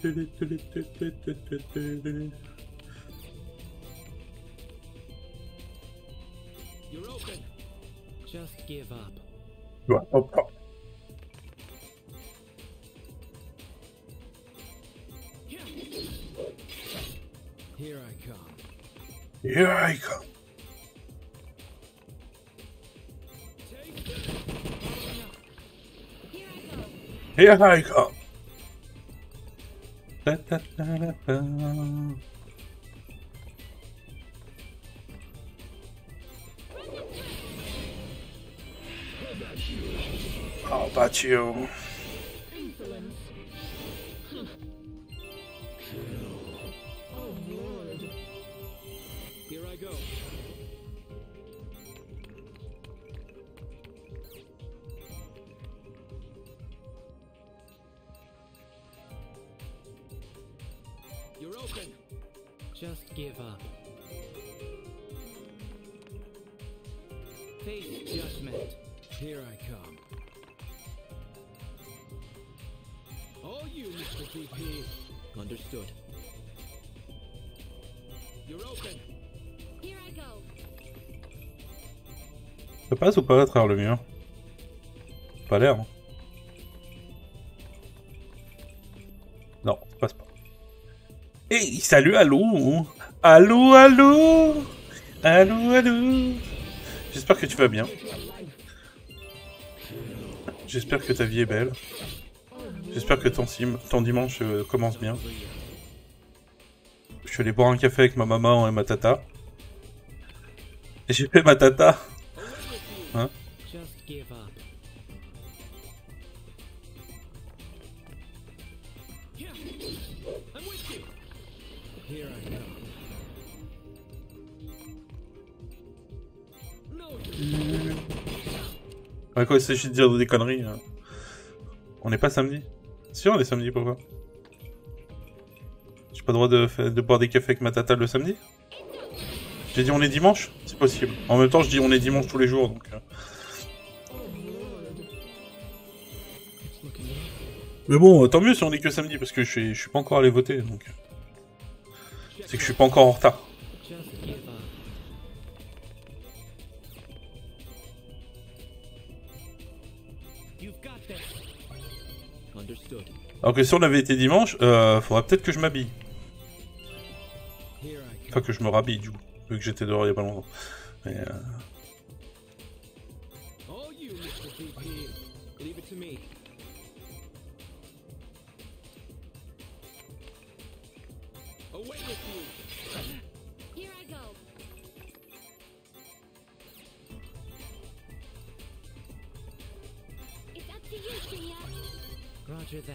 You're open. Just give up. Ouais, hop, hop. Here I come. Here I come. Here I come. Ta, ta, ta, ta, ta. How about you? Oh Lord. Here I go. You're open. Just give up. Face judgment. Here I come. All you, Mr. VP. Understood. You're open. Here I go. Ça passe ou pas à travers le mur? Pas l'air. Hein. Non, ça passe pas. Hey, salut, allô? Allô, allô? Allô, allô? J'espère que tu vas bien. J'espère que ta vie est belle. J'espère que ton dimanche commence bien. Je suis allé boire un café avec ma maman et ma tata. Et j'ai fait ma tata. Hein? Ouais, quand il s'agit de dire des conneries, hein. On n'est pas samedi? Si, on est samedi, pourquoi? J'ai pas le droit de boire des cafés avec ma tata le samedi? J'ai dit on est dimanche? C'est possible. En même temps, je dis on est dimanche tous les jours, donc... Mais bon, tant mieux si on est que samedi, parce que je suis pas encore allé voter, donc... C'est que je suis pas encore en retard. Alors que si on avait été dimanche, faudrait peut-être que je m'habille. Enfin que je me rhabille du coup, vu que j'étais dehors il y a pas longtemps. Mais Roger that.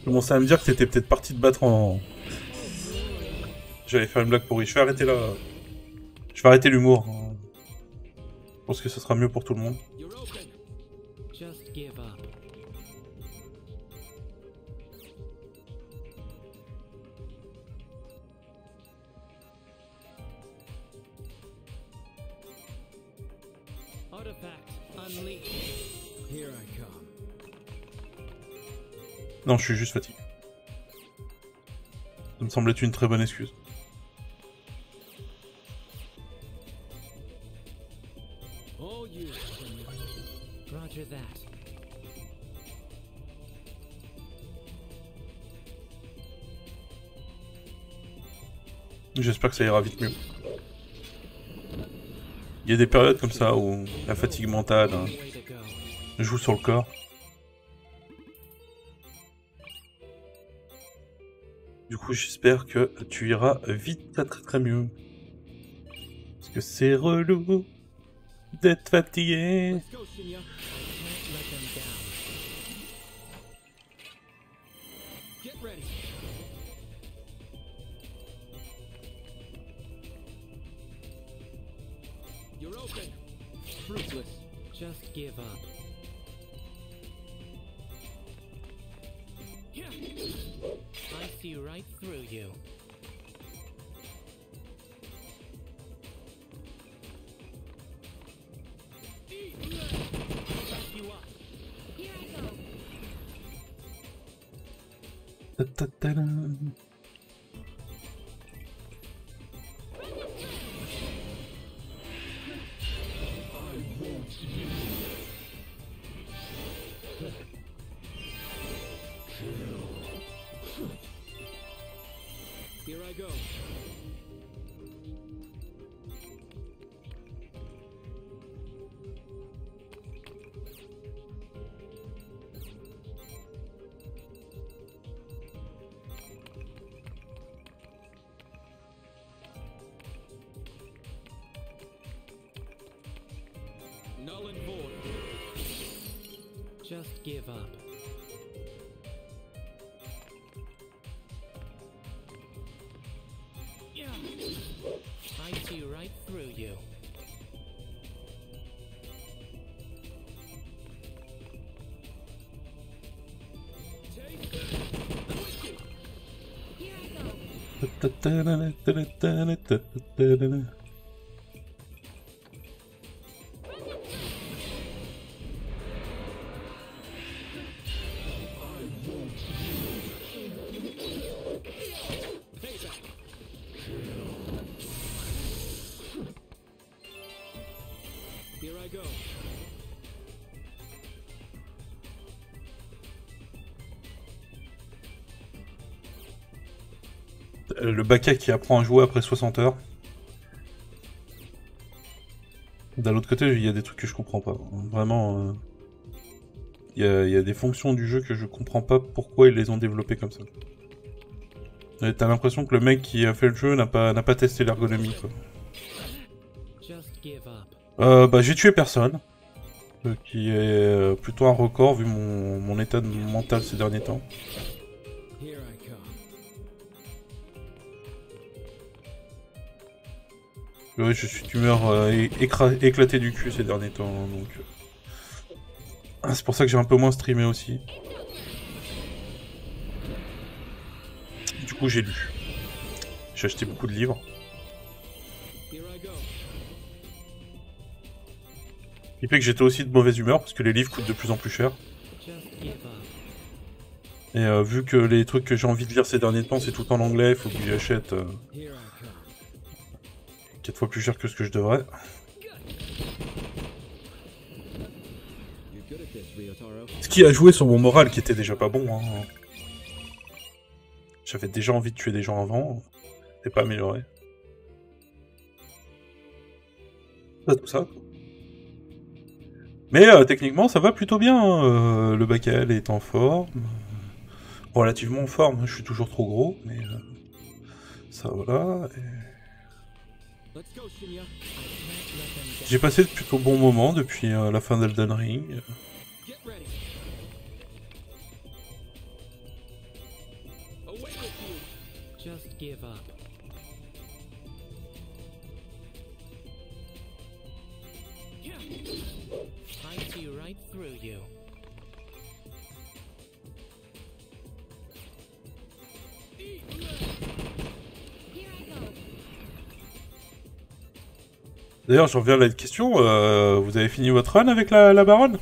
je commençais à me dire que t'étais peut-être parti te battre en... J'allais faire une blague pourrie. Je vais arrêter là. Je vais arrêter l'humour. Je pense que ce sera mieux pour tout le monde. Just give up. Non, je suis juste fatigué. Ça me semble être une très bonne excuse. J'espère que ça ira vite mieux. Il y a des périodes comme ça où la fatigue mentale joue sur le corps. Du coup, j'espère que tu iras vite, très très mieux. Parce que c'est relou d'être fatigué. Just give up. I see right through you. You Here I go. Null and void. Just give up. Yeah. I see right through you. Here I go. Here I go. Le Bakael qui apprend à jouer après 60 heures. D'un autre côté, il y a des trucs que je comprends pas. Vraiment, il y a des fonctions du jeu que je comprends pas pourquoi ils les ont développées comme ça. Et t'as l'impression que le mec qui a fait le jeu n'a pas testé l'ergonomie, quoi. Just give up. Bah j'ai tué personne. Qui est plutôt un record vu mon état mental ces derniers temps. Here I come. Ouais, je suis d'humeur éclatée du cul ces derniers temps, hein, donc... c'est pour ça que j'ai un peu moins streamé aussi. Du coup j'ai lu. J'ai acheté beaucoup de livres. Here I go. Il fait que j'étais aussi de mauvaise humeur parce que les livres coûtent de plus en plus cher. Just give up. Et vu que les trucs que j'ai envie de lire ces derniers temps c'est tout en anglais, il faut que j'achète Here I come. 4 fois plus cher que ce que je devrais. You're good at this, Ryotaro. Ce qui a joué sur mon moral qui était déjà pas bon. Hein. J'avais déjà envie de tuer des gens avant. C'est pas amélioré. Pas tout ça. Mais techniquement ça va plutôt bien. Hein. Le Bakael est en forme. Relativement en forme. Je suis toujours trop gros. Mais ça voilà. Let's go, Shinya. J'ai passé de plutôt bons moments depuis la fin d'Elden Ring. Get ready. Away with you. Just give up. Yeah. I see right through you. Here I go. D'ailleurs, j'en reviens à la question. Vous avez fini votre run avec la baronne?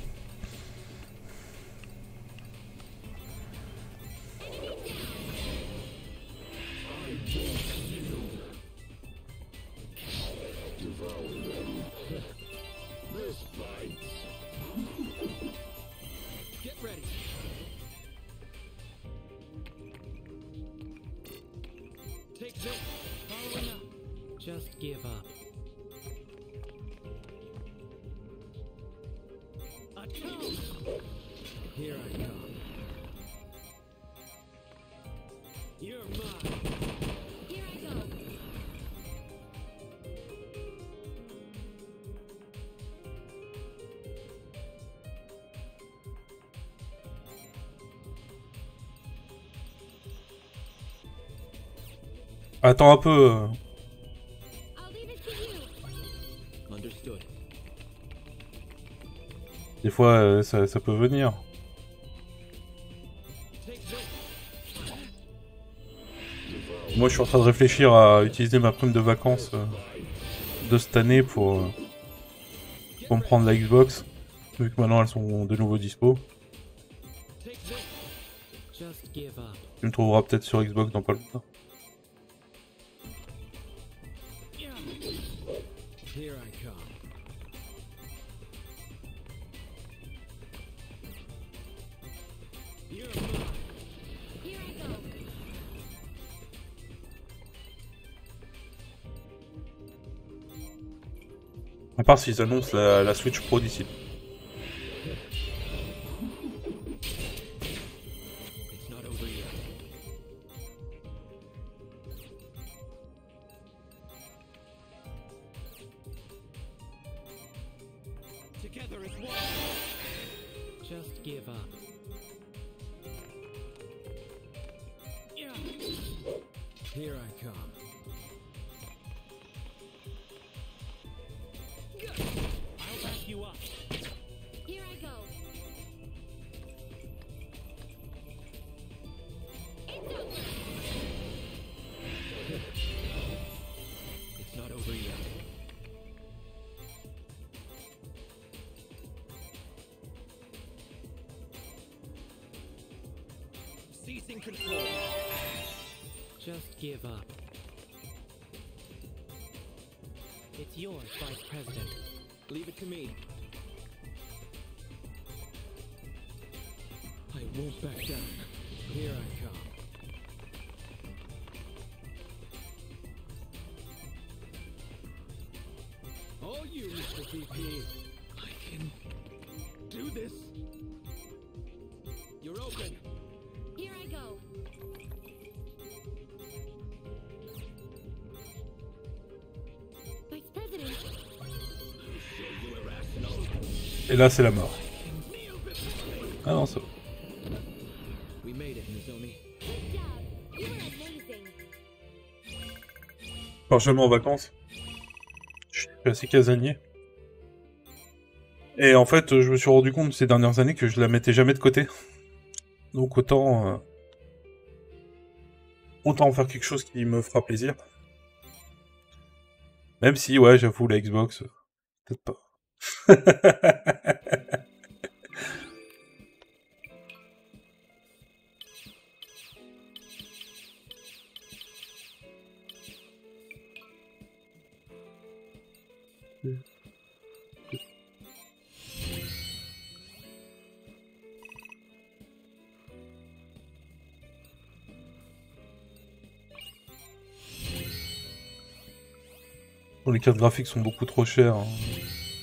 Get ready. Take this. Following up. Just give up. Here I come. You're mine. Here I go. Attends un peu. I'll leave it to you. Understood. Des fois, ça peut venir. Take this. Moi, je suis en train de réfléchir à utiliser ma prime de vacances de cette année pour me prendre la Xbox. Vu que maintenant, elles sont de nouveau dispo. Take this. Just give up. Tu me trouveras peut-être sur Xbox dans pas longtemps. Yeah. Here I come. You're mine. Here I go. À part s'ils annoncent la Switch Pro d'ici. It's not over yet. Together as one. Just give up. Yeah. Here I come. I'll back you up. Here I go. It's over. It's not over yet. Ceasing control. Just give up. It's yours, Vice President. Leave it to me. I won't back down. Here I come. All you, Mr. VP. I can do this. You're open. Here I go. Vice President. Et là, c'est la mort. Ah non, ça va. We made it, Nozomi. Good job. You're amazing. Je pars jamais en vacances. Je suis assez casanier. Et en fait, je me suis rendu compte ces dernières années que je la mettais jamais de côté. Donc autant en faire quelque chose qui me fera plaisir. Même si, ouais, j'avoue, la Xbox, peut-être pas. Bon, les cartes graphiques sont beaucoup trop chères. Hein.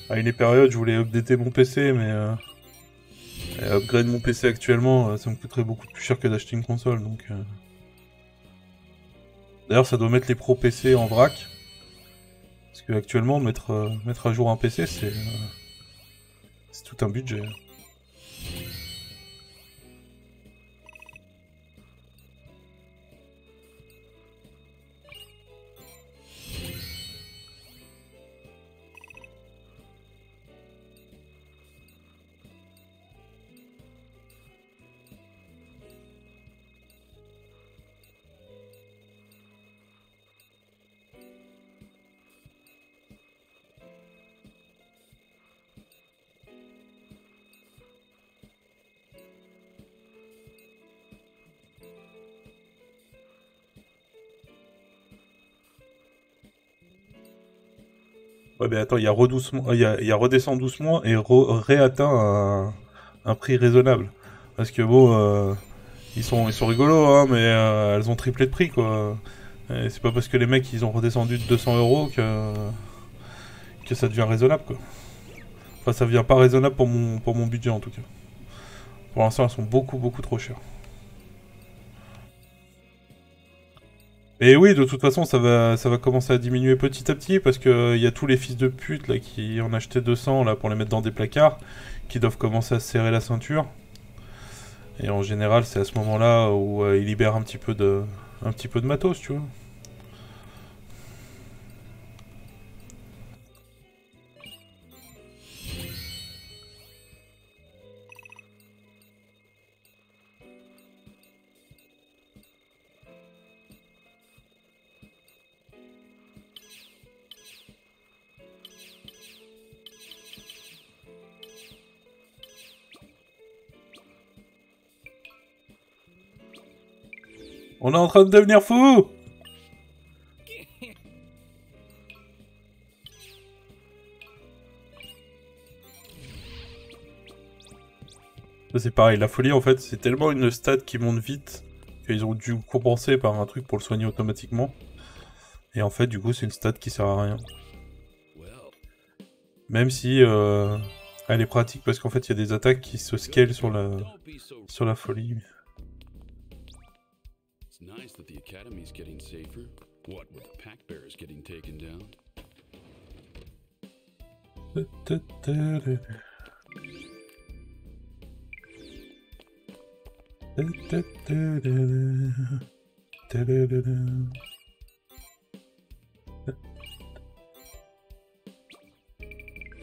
À une période, je voulais updater mon PC, mais upgrade mon PC actuellement, ça me coûterait beaucoup plus cher que d'acheter une console. Donc, d'ailleurs, ça doit mettre les pros PC en vrac. Parce que actuellement, mettre à jour un PC, c'est tout un budget. Ouais, mais attends, il y a redoucement, il y a redescend doucement et réatteint un prix raisonnable. Parce que bon, ils sont rigolos, hein, mais elles ont triplé de prix, quoi. Et c'est pas parce que les mecs ils ont redescendu de 200 € que ça devient raisonnable, quoi. Enfin, ça devient pas raisonnable pour mon budget en tout cas. Pour l'instant, elles sont beaucoup trop chères. Et oui, de toute façon, ça va commencer à diminuer petit à petit parce que y a tous les fils de pute là qui en achetaient 200 là pour les mettre dans des placards, qui doivent commencer à se serrer la ceinture. Et en général, c'est à ce moment-là où ils libèrent un petit peu de matos, tu vois. On est en train de devenir fou. C'est pareil, la folie en fait, c'est tellement une stat qui monte vite qu'ils ont dû compenser par un truc pour le soigner automatiquement. Et en fait, du coup, c'est une stat qui sert à rien. Même si elle est pratique parce qu'en fait, il y a des attaques qui se scalent sur la folie. It's nice that the academy's getting safer. What with the pack bearers getting taken down?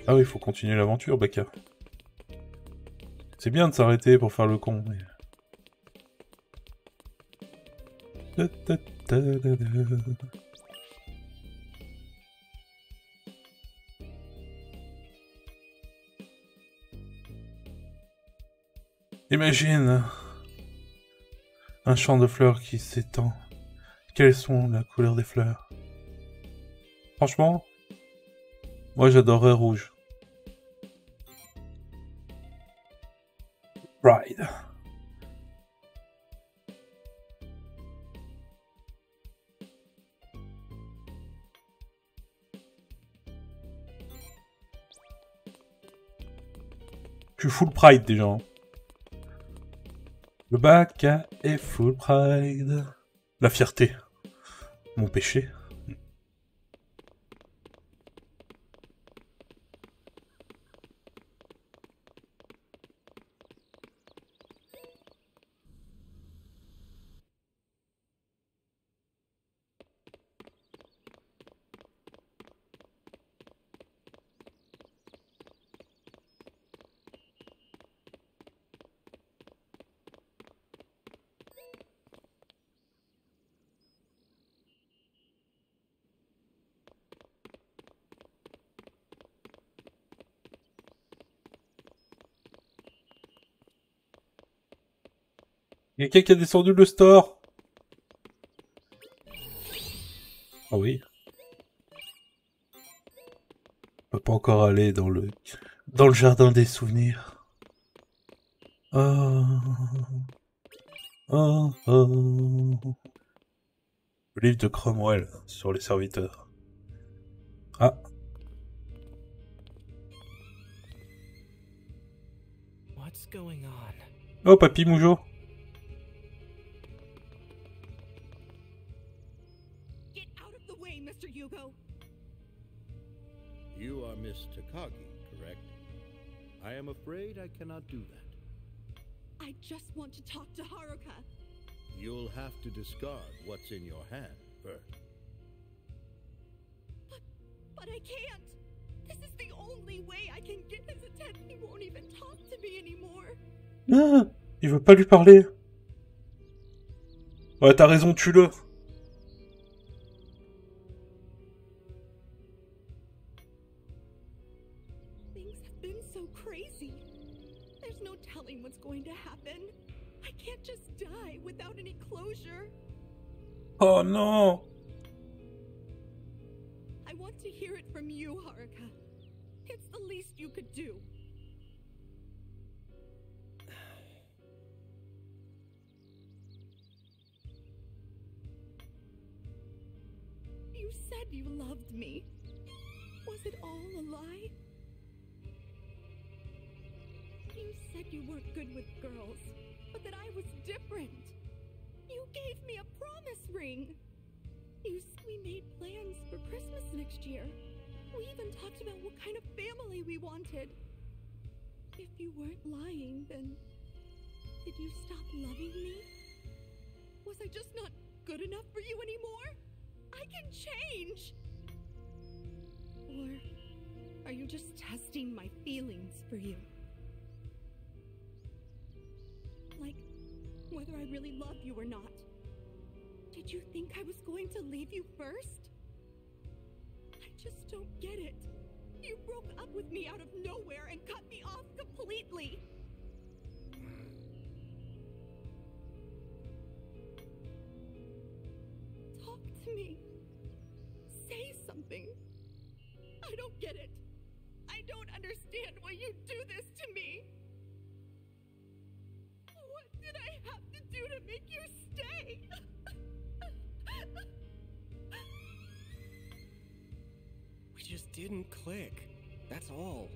Ah oui, il faut continuer l'aventure, Bakael. C'est bien de s'arrêter pour faire le con, mais... Imagine un champ de fleurs qui s'étend. Quelles sont la couleur des fleurs? Franchement, moi j'adorerais rouge. Pride. Je suis full pride déjà. Hein. Le Bakael est full pride. La fierté. Mon péché. Il y a quelqu'un qui a descendu le store. Ah oui. On peut pas encore aller dans le jardin des souvenirs. Oh. Oh, oh. Le livre de Cromwell sur les serviteurs. Ah. What's going on? Oh, Papy Moujo. Get out of the way, Mr. Hugo. You are Miss Takagi, correct? I am afraid I cannot do that. I just want to talk to Haruka. You'll have to discard what's in your hand first. But I can't. This is the only way I can get his attention. He won't even talk to me anymore. Ah, il veut pas lui parler. Ouais, t'as raison, tue-le. Things have been so crazy. There's no telling what's going to happen. I can't just die without any closure. Oh non. I want to hear it from you, Haruka. It's the least you could do. You said you loved me. Was it all a lie? You said you weren't good with girls, but that I was different. You gave me a promise ring. We made plans for Christmas next year. We even talked about what kind of family we wanted. If you weren't lying, then did you stop loving me? Was I just not good enough for you anymore? I can change! Or are you just testing my feelings for you? Like, whether I really love you or not. Did you think I was going to leave you first? I just don't get it. You broke up with me out of nowhere and cut me off completely. to me. Say something. I don't get it. I don't understand why you do this to me. What did I have to do to make you stay? We just didn't click. That's all.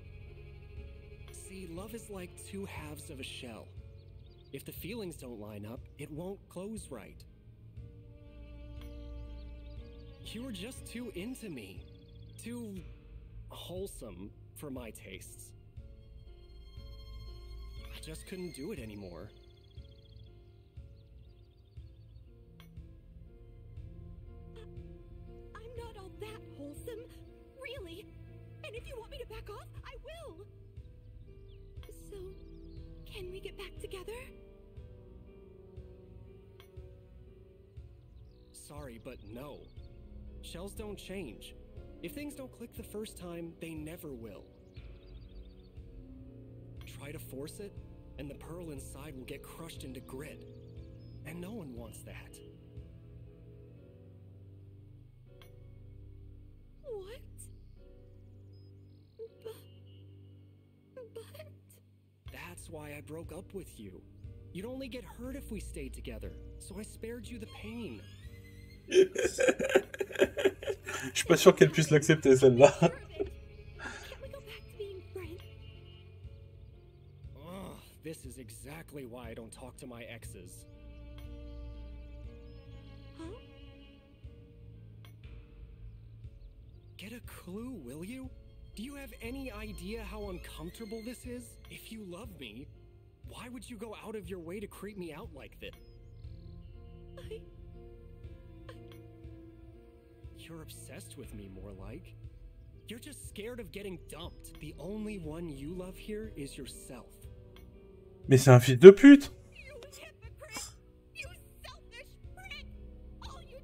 See, love is like two halves of a shell. If the feelings don't line up, it won't close right. You were just too into me. Too wholesome for my tastes. I just couldn't do it anymore. I'm not all that wholesome, really. And if you want me to back off, I will. So, can we get back together? Sorry, but no. Shells don't change. If things don't click the first time, they never will. Try to force it, and the pearl inside will get crushed into grit. And no one wants that. What? But... That's why I broke up with you. You'd only get hurt if we stayed together, so I spared you the pain. Je suis pas sûr qu'elle puisse l'accepter, celle-là. Can't we go back to being friends? Ugh, this is exactly why I don't talk to my exes. Huh? Get a clue, will you? Do you have any idea how uncomfortable this is? If you love me, why would you go out of your way to creep me out like this? You're obsessed with me, more like. You're just scared of getting dumped. The only one you love here is yourself. Mais c'est un fils de pute. You hypocrite! You selfish prick! All you...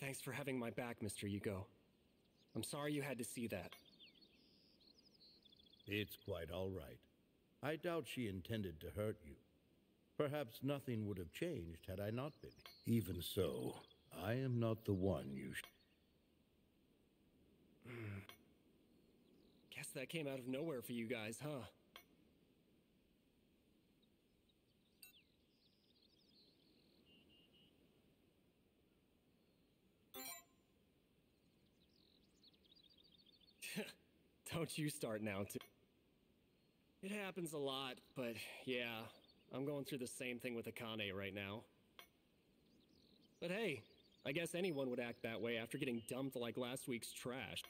Thanks for having my back, Mr. Yugo. I'm sorry you had to see that. It's quite all right. I doubt she intended to hurt you. Perhaps nothing would have changed had I not been. Even so, I am not the one you Guess that came out of nowhere for you guys, huh? Don't you start now, too. It happens a lot, but yeah, I'm going through the same thing with Akane right now. But hey, I guess anyone would act that way after getting dumped like last week's trash.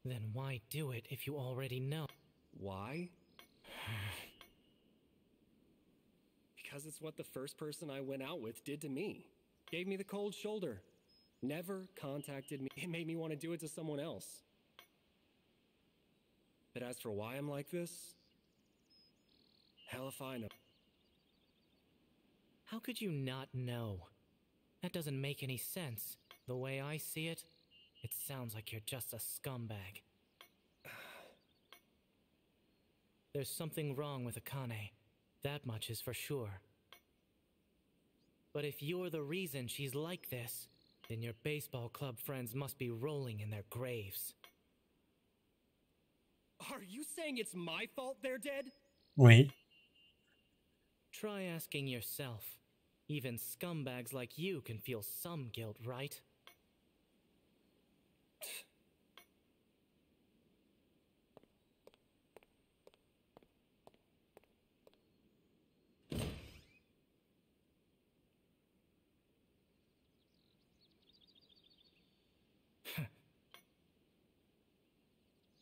Then why do it if you already know? Why? Because it's what the first person I went out with did to me. Gave me the cold shoulder. Never contacted me. It made me want to do it to someone else. But as for why I'm like this, hell if I know. How could you not know? That doesn't make any sense. The way I see it, it sounds like you're just a scumbag. There's something wrong with Akane. That much is for sure. But if you're the reason she's like this, then your baseball club friends must be rolling in their graves. Are you saying it's my fault they're dead? Oui. Try asking yourself. Even scumbags like you can feel some guilt, right?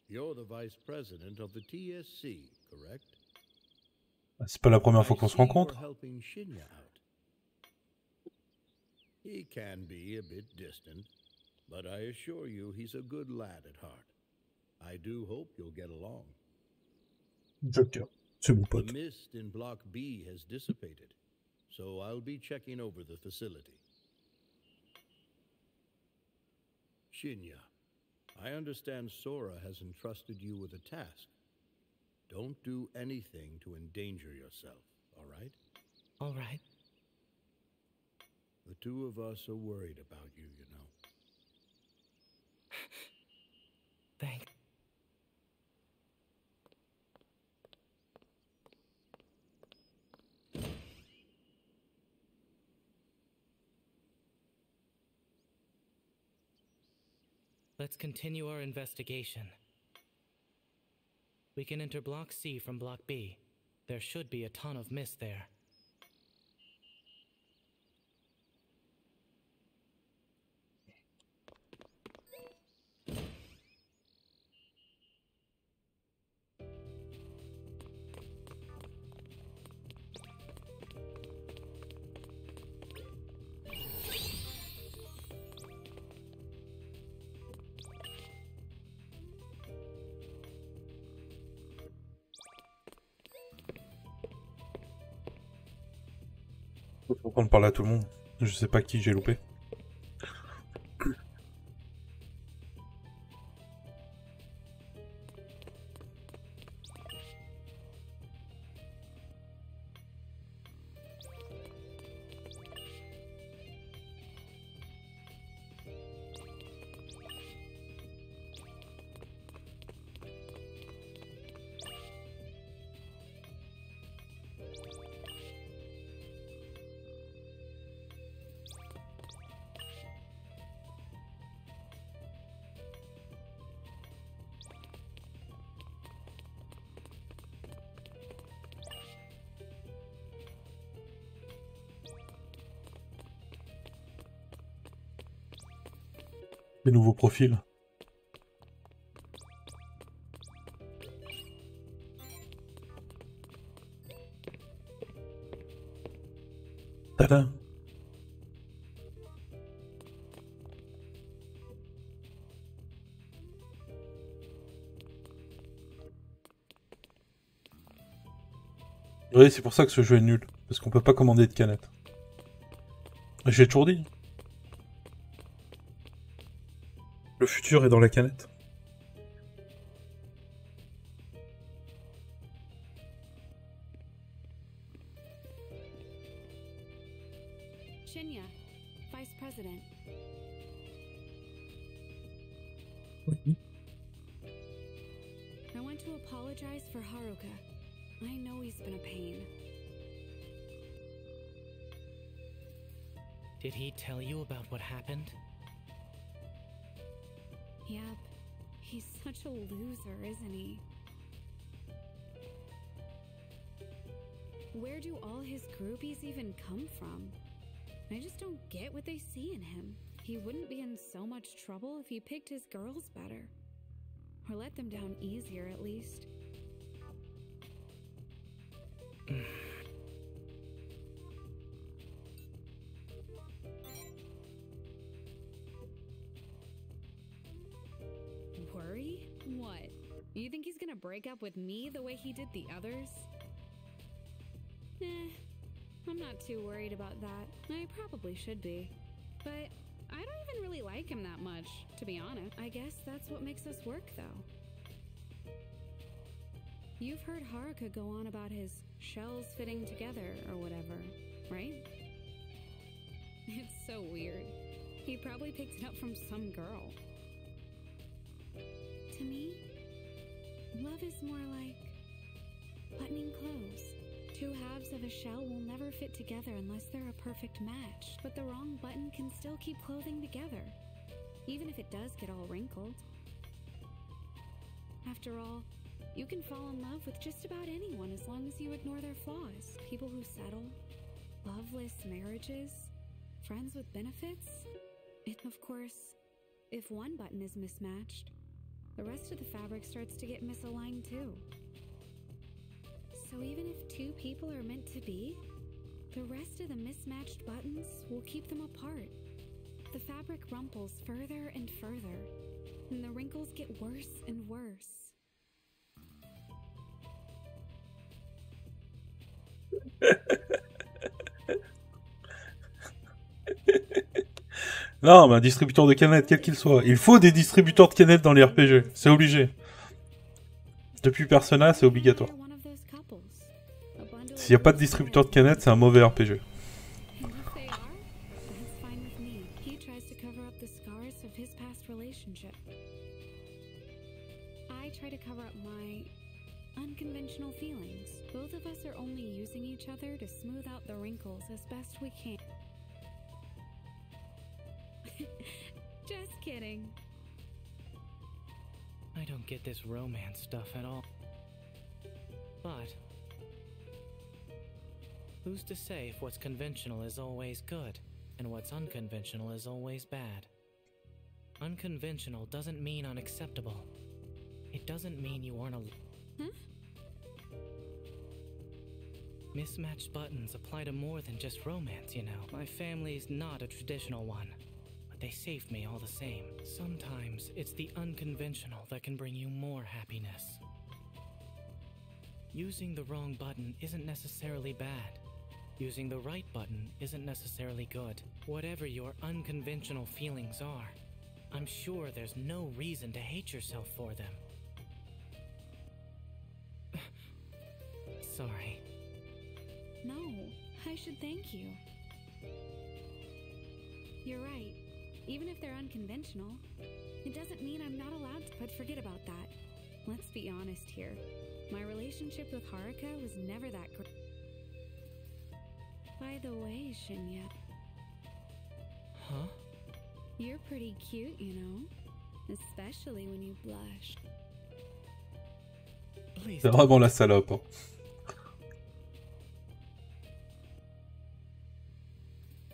You're the vice president of the TSC, correct? C'est pas la première fois qu'on se I see rencontre. you're helping Shinya out. He can be a bit distant, but I assure you he's a good lad at heart. I do hope you'll get along. Joker, c'est mon The pote. mist in Block B has dissipated, so I'll be checking over the facility. Shinya, I understand Sora has entrusted you with a task. Don't do anything to endanger yourself, all right? All right. The two of us are worried about you, you know. Thanks. Let's continue our investigation. We can enter Block C from Block B. There should be a ton of mist there. Faut qu'on parle à tout le monde. Je sais pas qui j'ai loupé. Des nouveaux profils. Tada. Oui, c'est pour ça que ce jeu est nul. Parce qu'on peut pas commander de canettes. J'ai toujours dit. Le futur est dans la canette. Shinya, Vice President. I want to apologize for Haruka. I know he's been a pain. Did he tell you about what happened? Yep. He's such a loser, isn't he? Where do all his groupies even come from? I just don't get what they see in him. He wouldn't be in so much trouble if he picked his girls better. Or let them down easier, at least. Worry? What? You think he's gonna break up with me the way he did the others? I'm not too worried about that. I probably should be. But I don't even really like him that much, to be honest. I guess that's what makes us work, though. You've heard Haruka go on about his shells fitting together or whatever, right? It's so weird. He probably picked it up from some girl. To me, love is more like buttoning clothes. Two halves of a shell will never fit together unless they're a perfect match, but the wrong button can still keep clothing together, even if it does get all wrinkled. After all, you can fall in love with just about anyone as long as you ignore their flaws. People who settle, loveless marriages, friends with benefits. Of course, if one button is mismatched, the rest of the fabric starts to get misaligned too. So even if two people are meant to be, the rest of the mismatched buttons will keep them apart. The fabric rumples further and further, and the wrinkles get worse and worse. Non, mais un distributeur de canettes, quel qu'il soit. Il faut des distributeurs de canettes dans les RPG. C'est obligé. Depuis Persona, c'est obligatoire. S'il n'y a pas de distributeur de canettes, c'est un mauvais RPG. And if they are, that's fine with me. He tries to cover up the scars of his past relationship. I try to cover up my unconventional feelings. Both of us are only using each other to smooth out the wrinkles as best we can. Just kidding. I don't get this romance stuff at all. But who's to say if what's conventional is always good, and what's unconventional is always bad? Unconventional doesn't mean unacceptable. It doesn't mean you aren't a... Huh? Mismatched buttons apply to more than just romance, you know. My family's not a traditional one, but they saved me all the same. Sometimes it's the unconventional that can bring you more happiness. Using the wrong button isn't necessarily bad. Using the right button isn't necessarily good. Whatever your unconventional feelings are, I'm sure there's no reason to hate yourself for them. Sorry. No, I should thank you. You're right. Even if they're unconventional, it doesn't mean I'm not allowed to. But forget about that. Let's be honest here. My relationship with Haruka was never that great. By the way, Shinya, Huh? you're pretty cute, you know? Especially when you blush. Please. C'est vraiment la salope. Hein.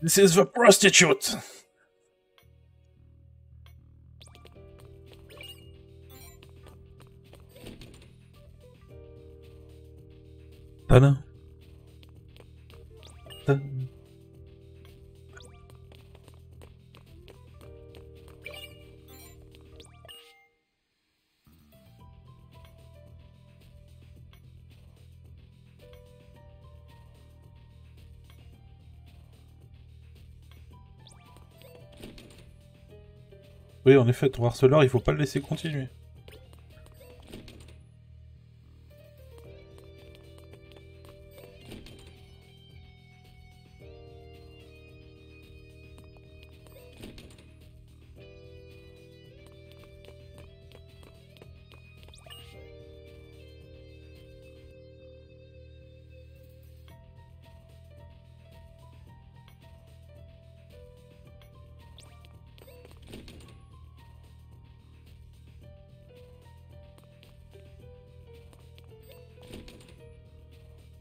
This is the prostitute. Tada. Tada. Oui, en effet, ton harceleur, il faut pas le laisser continuer.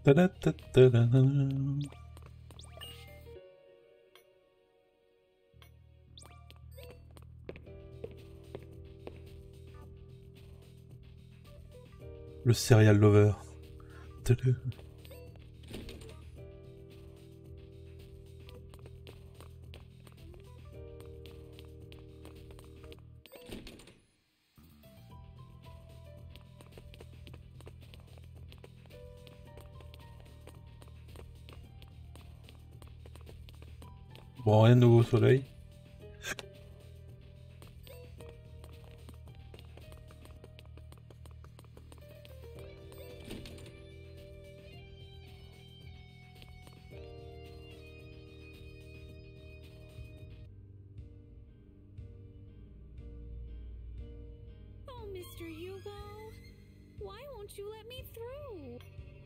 Ta-da-ta-ta-da. Le serial lover. Ta-da. Bon, rien de nouveau au soleil. Oh, Mr. Hugo, why won't you let me through?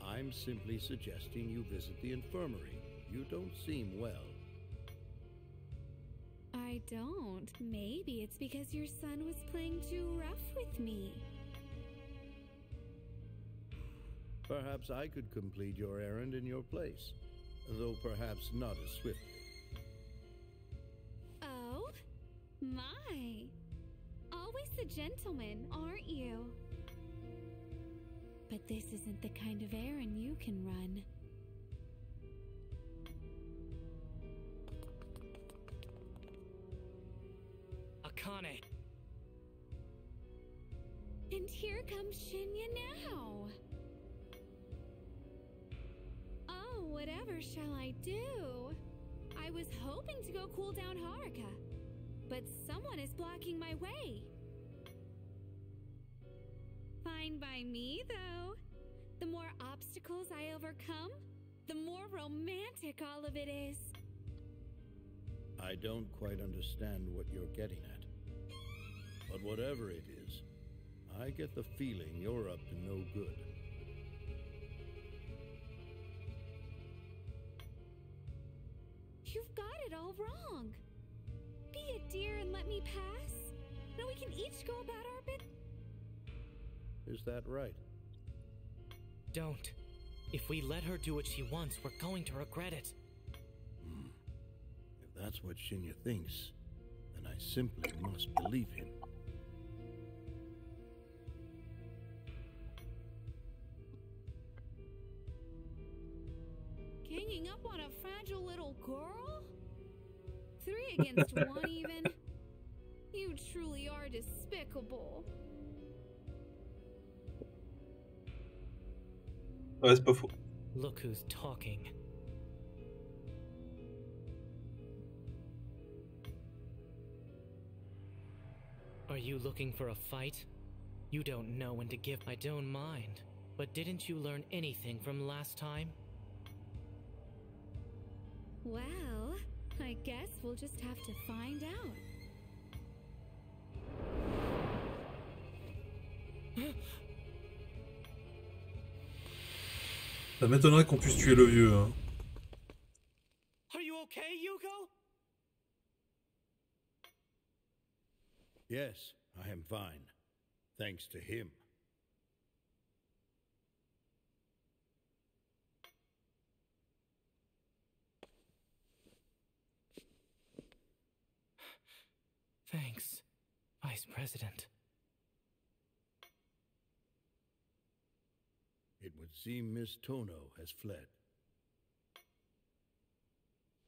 I'm simply suggesting you visit the infirmary. You don't seem well. I don't. Maybe it's because your son was playing too rough with me. Perhaps I could complete your errand in your place, though perhaps not as swiftly. Oh? My. Always the gentleman, aren't you? But this isn't the kind of errand you can run. Akane. And here comes Shinya now. Oh, whatever shall I do? I was hoping to go cool down Haruka. but someone is blocking my way. Fine by me, though. The more obstacles I overcome, the more romantic all of it is. I don't quite understand what you're getting at. But whatever it is, I get the feeling you're up to no good. You've got it all wrong. Be a dear and let me pass. Then we can each go about our bit. Is that right? Don't. If we let her do what she wants, we're going to regret it. If that's what Shinya thinks, then I simply must believe him. Ganging up on a fragile little girl? 3 against 1 even? You truly are despicable. Ouais, c'est pas faux. Look who's talking. Are you looking for a fight? You don't know when to give. I don't mind. But didn't you learn anything from last time? Well, I guess we'll just have to find out. Ça m'étonnerait qu'on puisse tuer le vieux. Hein. Are you okay, Yuko? Yes, I am fine. Thanks to him. Thanks, Vice President. It would seem Miss Tono has fled.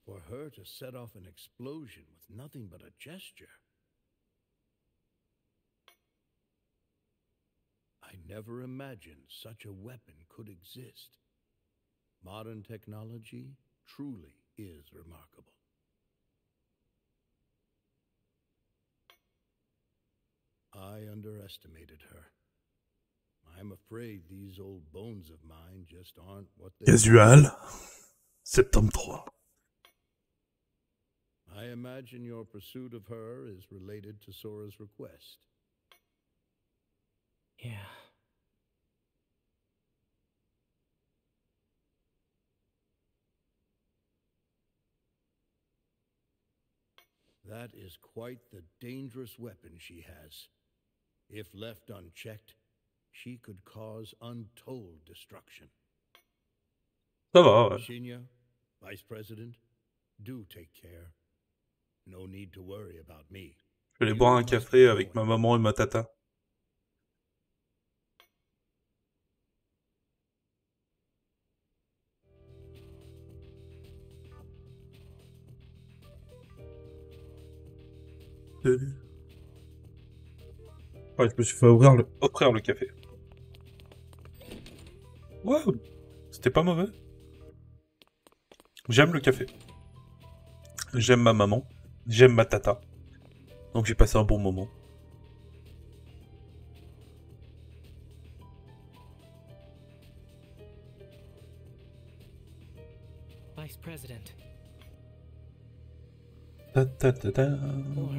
For her to set off an explosion with nothing but a gesture. I never imagined such a weapon could exist. Modern technology truly is remarkable. I underestimated her. I'm afraid these old bones of mine just aren't what they Casual. Septembre 3. I imagine your pursuit of her is related to Sora's request. Yeah. That is quite the dangerous weapon she has. If left unchecked, she could cause untold destruction. Ça va, ouais. Shinya, Vice President, do take care. No need to worry about me. Je vais aller boire un café avec ma maman et ma tata. Ouais, je me suis fait offrir le café. Wow, c'était pas mauvais. J'aime le café. J'aime ma maman. J'aime ma tata. Donc j'ai passé un bon moment. Vice President. Ta ta ta ta. Or,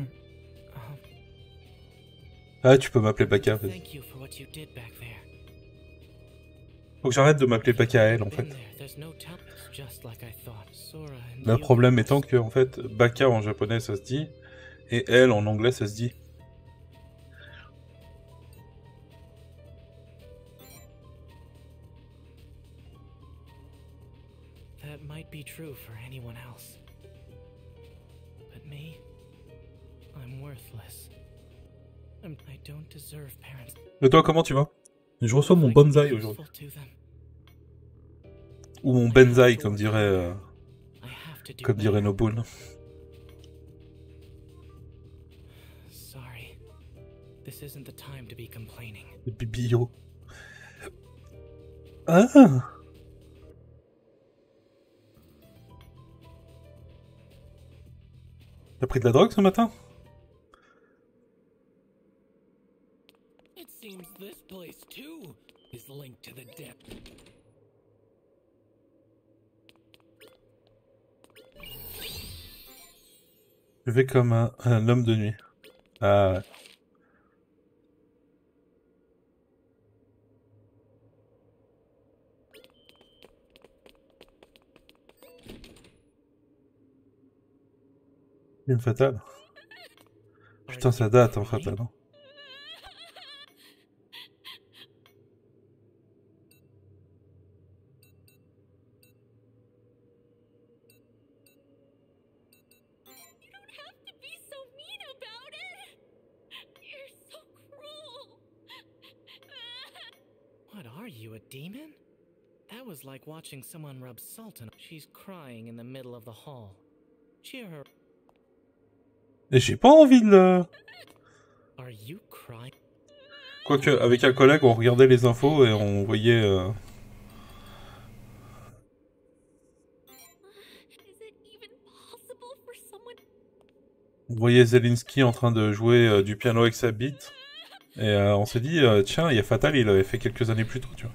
Ah, tu peux m'appeler Bakael. thank you for what you did back there. Faut que j'arrête de m'appeler Bakael en fait. Been there, there's no tell. It's just like I thought. Sora and Le Yuko problème étant que en fait, Baka en japonais ça se dit et elle en anglais ça se dit. That might be true for anyone else. But me, I'm worthless. I don't deserve parents. Et toi, comment tu vas? Je reçois mon bonsaï aujourd'hui. Useful to them. Ou mon benzaï, comme dirait I have to do comme dirait better. Nobull. Sorry. This isn't the time to be complaining. Le bibio. Ah! T'as pris de la drogue ce matin? place too is linked to the depth. Je vais comme un homme de nuit. Ah ouais. Une fatale. Putain, ça date en fatale. Hein. What are you, a demon? That was like watching someone rub salt on. She's crying in the middle of the hall. Cheer her. Et j'ai pas envie de le... Are you crying? Quoique, avec un collègue, on regardait les infos et on voyait... On voyait Zelensky en train de jouer du piano avec sa bite. Et on s'est dit, tiens, il y a Fatal, il l'avait fait quelques années plus tôt, tu vois.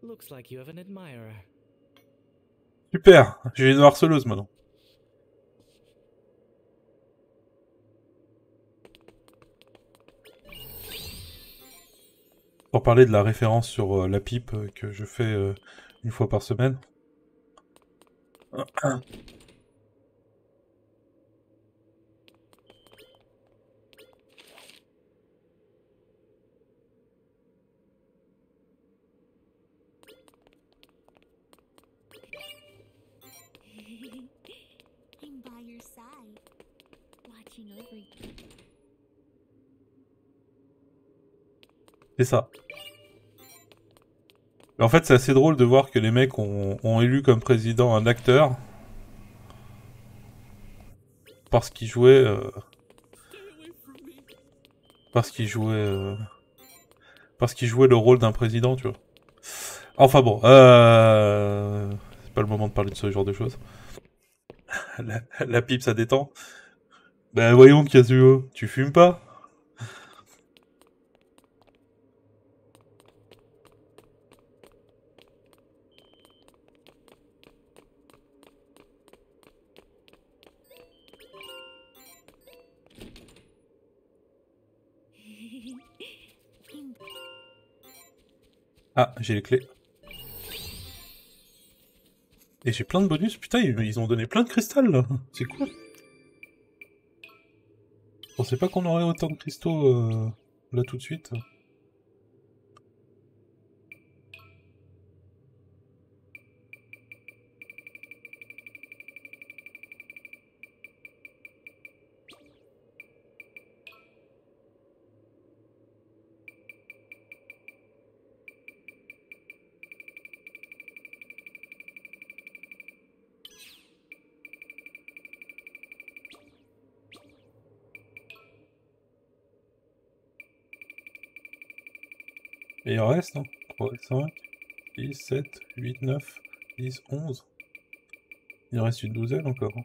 Looks like you have an admirer. Super, j'ai une harceleuse maintenant. Pour parler de la référence sur la pipe que je fais une fois par semaine. I'm by your side, watching over you. C'est ça. Mais en fait, c'est assez drôle de voir que les mecs ont élu comme président un acteur parce qu'il jouait parce qu'il jouait le rôle d'un président, tu vois. Enfin bon, c'est pas le moment de parler de ce genre de choses. La pipe, ça détend. Ben voyons, Kazuo, tu fumes pas? Ah, j'ai les clés. Et j'ai plein de bonus. Putain, ils ont donné plein de cristal, là. C'est cool. Je pensais pas qu'on aurait autant de cristaux, là, tout de suite. Et il en reste, hein. 3, 5, 6, 7, 8, 9, 10, 11. Il en reste une douzaine encore. Hein.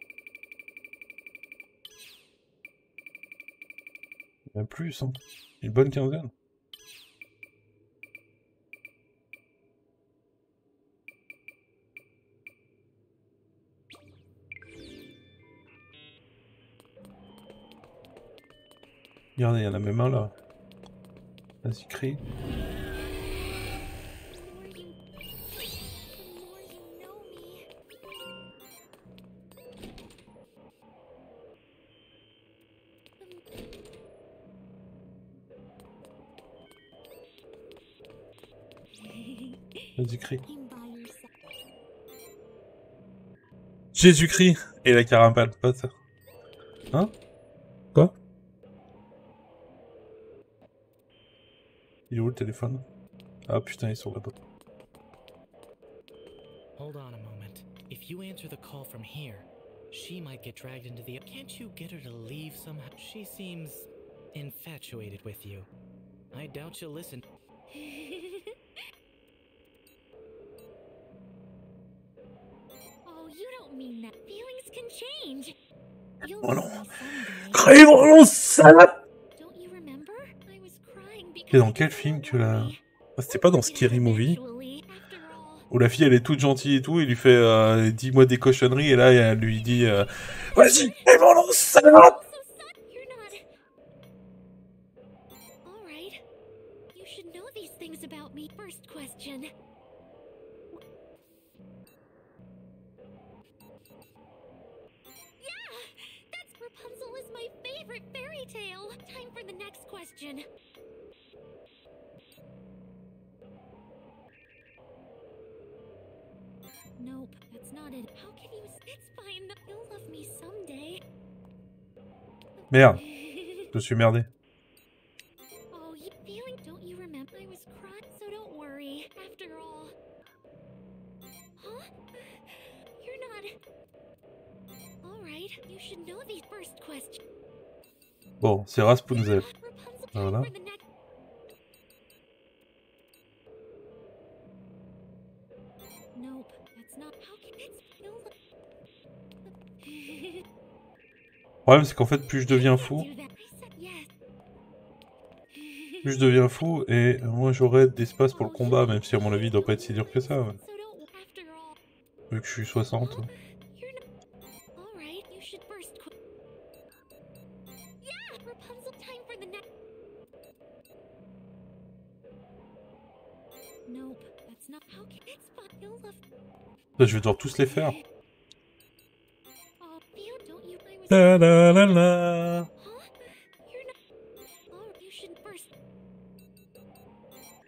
Même plus, hein. Une bonne quinzaine. Regardez, il y en a même un là. Vas-y, crie. Vas-y, crie. Jésus-Christ et la carapace, pas ça. Hein? Quoi? Il est où le téléphone? Ah putain, ils sont là-bas. Hold on a moment. If you answer the call from here, she might get dragged into the... Can't you get her to leave somehow? She seems infatuated with you. I doubt she'll listen. Oh, you don't mean that. Feelings can change. You'll Oh non. love me someday. Crève, salope! Don't you remember? I was crying Et because dans quel film tu l'as... Ah, c'était pas dans Scary Movie? eventually, after all. Où la fille elle est toute gentille et tout, il lui fait dis-moi des cochonneries et là elle lui dit vas-y, crève, salope! You're not. All right. You should know these things about me. First question. Yeah, that's Rapunzel is my favorite fairy tale. Time for the next question. Nope, that's not it. How can you? It's fine. You'll love me someday. Merde, je me suis merdé. Oh, you feeling? Don't you remember? I was crying, so don't worry. After all. Huh? You're not. All right, you should know the first question. Bon, c'est Rapunzel. Rapunzel, Voilà. for the next. Nope, that's not. How can it still? Le problème c'est qu'en fait plus je deviens fou, Do that. I said yes. plus je deviens fou et moins j'aurai d'espace pour le combat, même si à mon avis il doit pas être si dur que ça, ouais. So don't. After all. Vu que je suis 60. You're not. All right, you should first. Yeah, Rapunzel. Time for the next. Nope, that's not. How can it's fun? You'll love. Là je vais devoir tous les faire. Oh, feel. Don't you? I was. La la la la. Huh? You're not. Oh, you should first.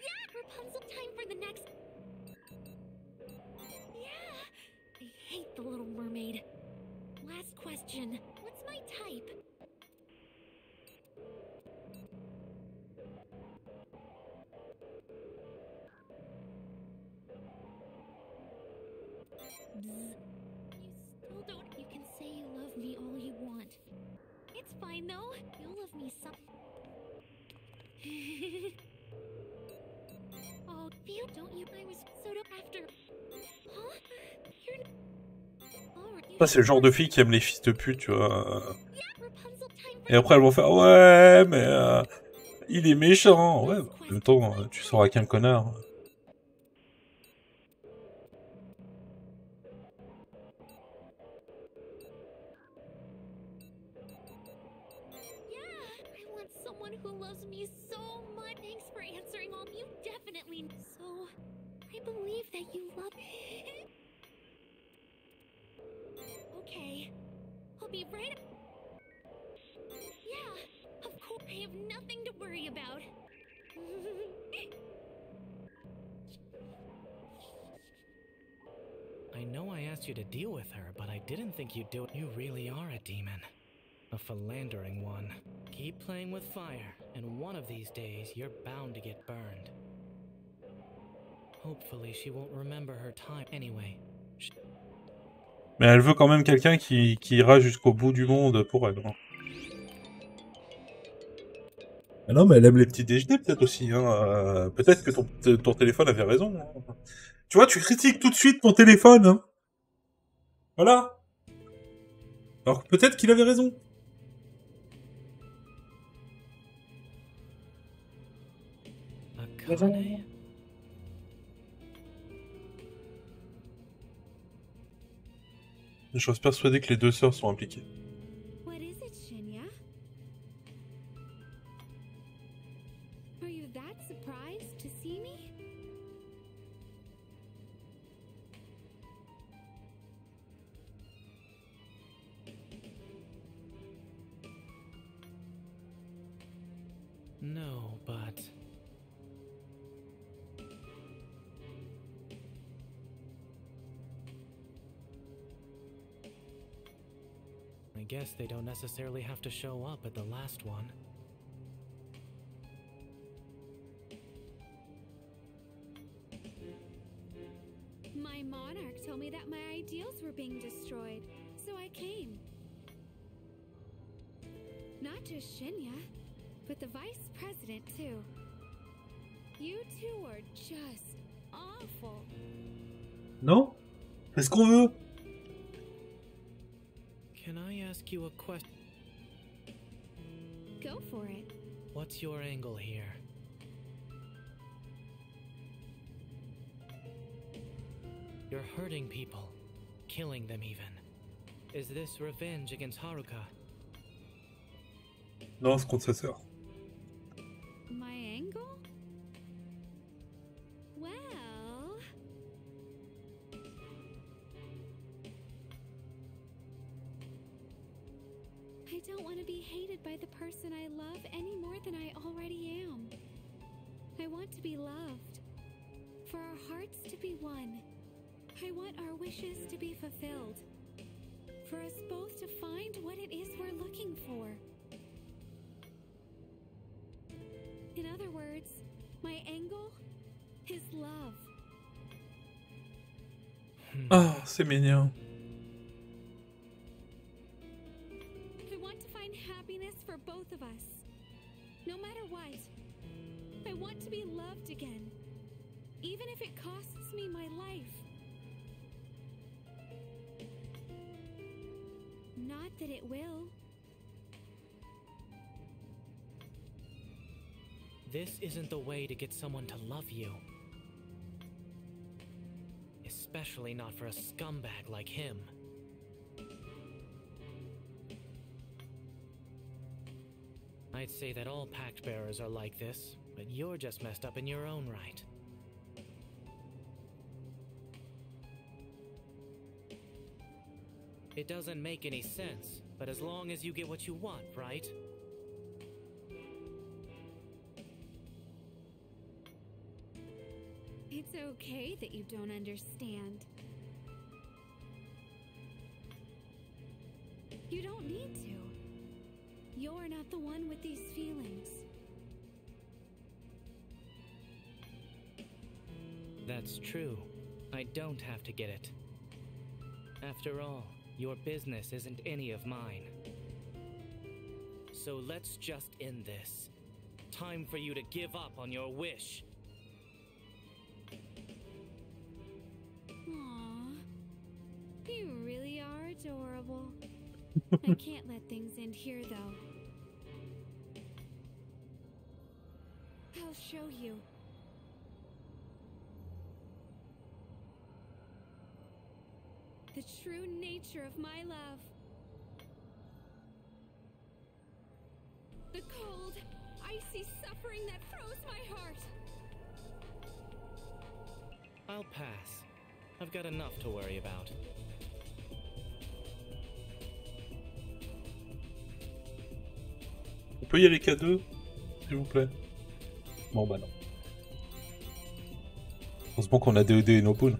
Yeah, Rapunzel. Time for the next. Yeah. I hate the Little Mermaid. Last question. What's my type? Bzz. You still don't. You can say you love me all you want. It's fine though. You'll love me some. Oh, feel. Don't you? I was so after. Huh? You're. All right. Ça c'est le genre de fille qui aime les fils de pute, tu vois. Yeah, Rapunzel. Time for. Et après elles vont faire ouais mais il est méchant. Ouais, en même temps tu sauras qu'un connard. Yeah, I want someone who loves me so much. Thanks for answering all. You definitely. So, I believe that you love. Okay, I'll be right. Yeah, of course. I have nothing to worry about. I know I asked you to deal with her, but I didn't think you'd do it. You really are a demon. A philandering one. Keep playing with fire, and one of these days you're bound to get burned. Hopefully she won't remember her time. Anyway, Mais elle veut quand même quelqu'un qui ira jusqu'au bout du monde pour elle. Hein. Ah non, mais elle aime les petits déjeuners peut-être aussi. Hein. Peut-être que ton téléphone avait raison. Hein. Tu vois, tu critiques tout de suite ton téléphone. Hein. Voilà. Alors peut-être qu'il avait raison. Akane? Je reste persuadé que les deux sœurs sont impliquées. What is it, Shinya? Are you that surprised to see me? No, but... I guess they don't necessarily have to show up at the last one. My Monark told me that my ideals were being destroyed, so I came. Not just Shinya, but the Vice President, too. You two are just awful. Non? C'est ce qu'on veut. ask you a question? Go for it. What's your angle here? You're hurting people, killing them even. Is this revenge against Haruka? Non, c'est contre sa sœur. My angle? Well... I don't want to be hated by the person I love any more than I already am. I want to be loved. For our hearts to be one. I want our wishes to be fulfilled. For us both to find what it is we're looking for. In other words, my angle is love. Ah, c'est mignon. I want to find happiness for both of us. No matter what. I want to be loved again. Even if it costs me my life. Not that it will. This isn't the way to get someone to love you. Especially not for a scumbag like him. I'd say that all pact bearers are like this, but you're just messed up in your own right. It doesn't make any sense, but as long as you get what you want, right? It's okay that you don't understand. You don't need to. You're not the one with these feelings. That's true. I don't have to get it. After all, your business isn't any of mine. So let's just end this. Time for you to give up on your wish. Aww. You really are adorable. I can't let things end here, though. I'll show you. The true nature of my love. The cold, icy suffering that froze my heart. I'll pass. I've got enough to worry about. On peut y aller qu'à deux, s'il vous plaît. Bon bah non. Heureusement qu'on a DED et Nopun.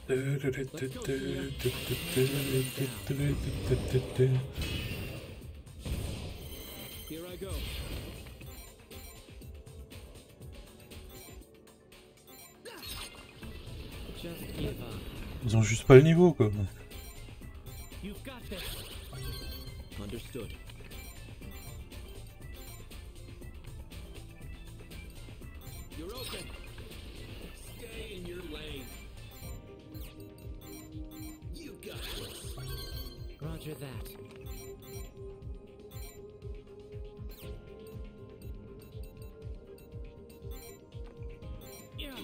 Here I go. Just give up. Ils ont juste pas le niveau quoi. You've got this. Understood. You're open. Stay in your lane. You got this. Roger that. Yeah.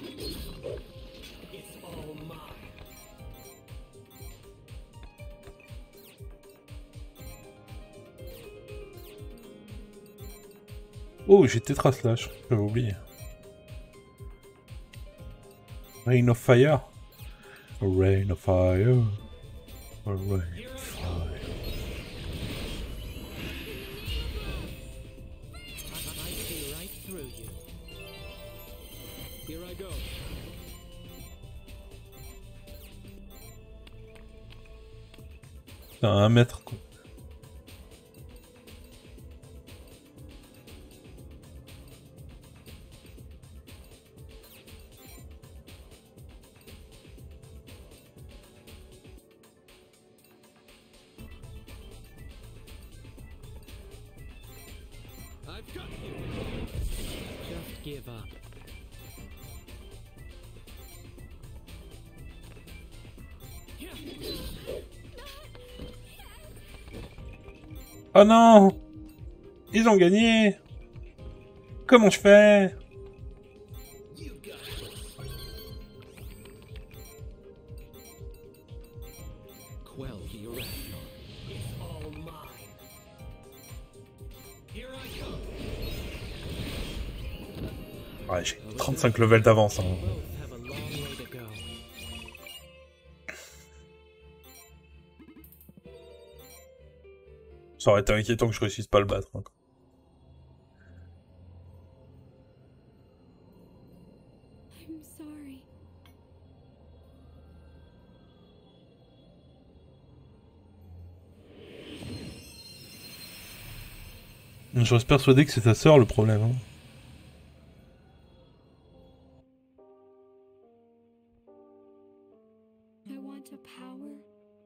It's all mine. Oh, j'ai Tetra Slash, j'avais oublié. Rain of Fire. A rain of fire. A rain of fire. I see right through you. Here I go. C'est un mètre quoi. I've got you. Just give up. Oh non! Ils ont gagné! Comment je fais? Quell the irrational. It's all mine. Here I come. Ouais, j'ai 35 levels d'avance. Hein. Both have a long way to go. Ça aurait été inquiétant que je réussisse pas à le battre. Hein. I'm sorry. Je reste persuadé que c'est ta sœur le problème. Hein. I want a power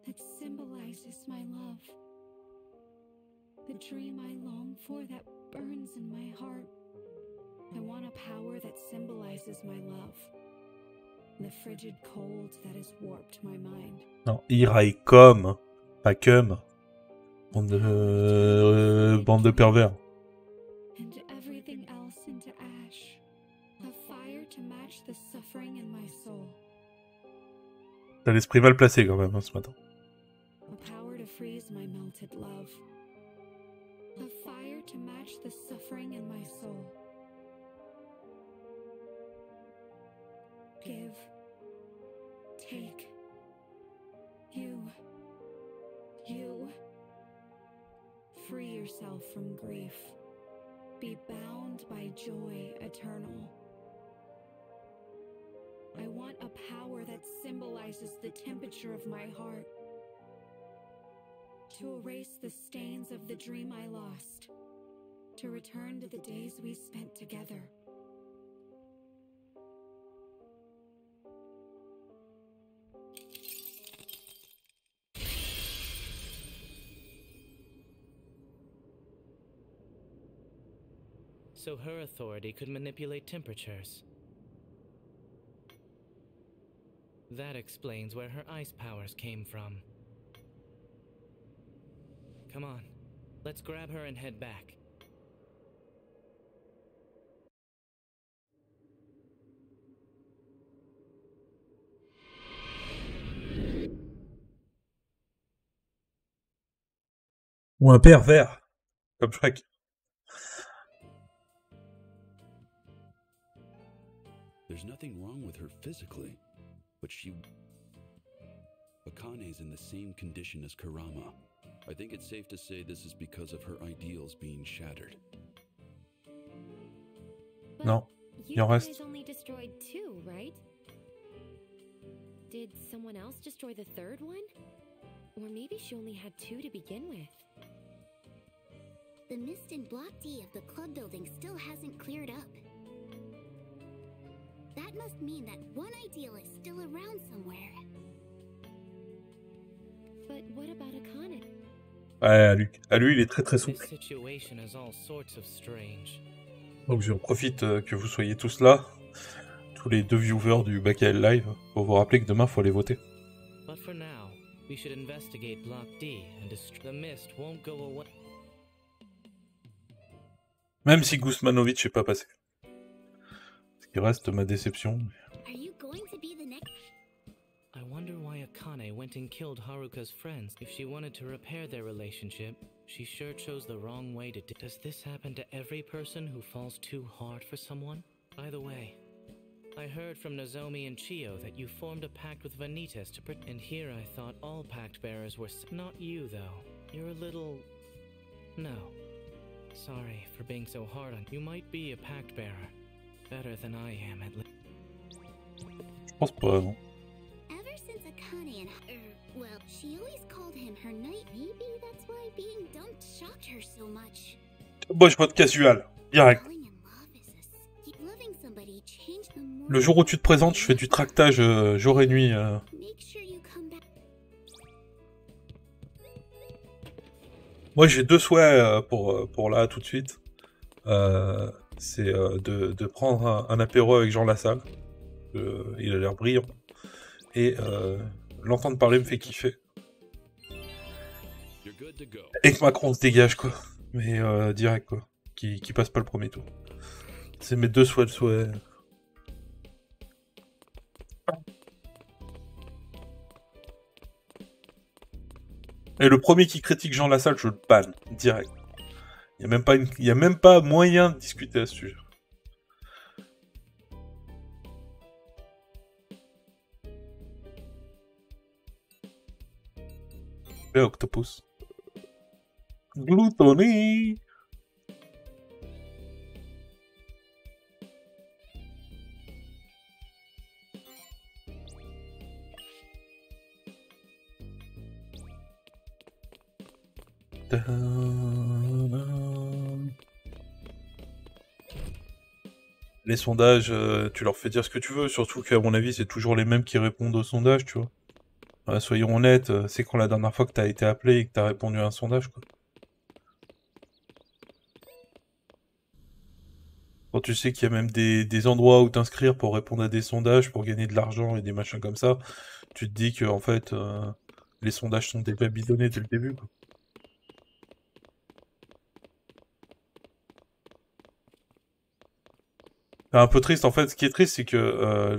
that symbolizes my love. The dream I long for that burns in my heart. I want a power that symbolizes my love. The frigid cold that has warped my mind. Non, ira et comme, pas comme. Bande de pervers. And everything else into ash. A fire to match the suffering in my soul. T'as l'esprit mal placé quand même hein, ce matin. A power to freeze my melted love. A fire to match the suffering in my soul. Give. Take. You. Free yourself from grief. Be bound by joy eternal. I want a power that symbolizes the temperature of my heart. To erase the stains of the dream I lost. To return to the days we spent together. So her authority could manipulate temperatures. That explains where her ice powers came from. Come on, let's grab her and head back. Ou un pervers, comme Shrek. There's nothing wrong with her physically, but Akane's in the same condition as Kurama. I think it's safe to say this is because of her ideals being shattered. Non, il en reste. You guys only destroyed 2, right? Did someone else destroy the 3rd one? Or maybe she only had 2 to begin with. The mist in Block D of the club building still hasn't cleared up. That must mean that one ideal is still around somewhere. But what about Akane? Ouais, à lui, il est très très This souple. situation is all sorts of strange. Donc je profite que vous soyez tous là, tous les 2 viewers du Bakael Live, pour vous rappeler que demain, il faut aller voter. But for now, we should investigate Block D and the mist won't go away. Même si Gusmanovic n'est pas passé. Ce qui reste ma déception. Are you going to be the next? I wonder why Akane went and killed Haruka's friends. If she wanted to repair their relationship, she sure chose the wrong way to do. Does this happen to every person who falls too hard for someone? By the way, I heard from Nozomi and Chio that you formed a pact with Vanitas to protect. And here I thought all pact bearers were not you though. You're a little... No. Sorry for being so hard on you. Might be a pact bearer. Better than I am at least. Je pense pas, non. Ever since Akane and well, she always called him her knight. Maybe that's why being dumped shocked her so much. Moi, je vote casual, direct. Falling in love is a loving somebody change the more. Le jour où tu te présentes, je fais du tractage jour et nuit. Make sure you come back. Moi, j'ai 2 souhaits pour là, tout de suite. C'est de prendre un apéro avec Jean Lassalle. Il a l'air brillant. Et l'entendre parler me fait kiffer. You're good to go. Et que Macron se dégage, quoi. Mais direct, quoi. Qui passe pas le premier tour. C'est mes deux souhaits de souhait. Et le premier qui critique Jean Lassalle, je le banne, direct. Il y a même pas moyen de discuter à ce sujet. Le octopus. Gloutonné. Les sondages, tu leur fais dire ce que tu veux, surtout qu'à mon avis, c'est toujours les mêmes qui répondent aux sondages, tu vois. Soyons honnêtes, c'est quand la dernière fois que t'as été appelé et que t'as répondu à un sondage, quoi. Quand tu sais qu'il y a même des endroits où t'inscrire pour répondre à des sondages, pour gagner de l'argent et des machins comme ça, tu te dis que, en fait, les sondages sont déjà bidonnés dès le début, quoi. C'est un peu triste, en fait. Ce qui est triste, c'est que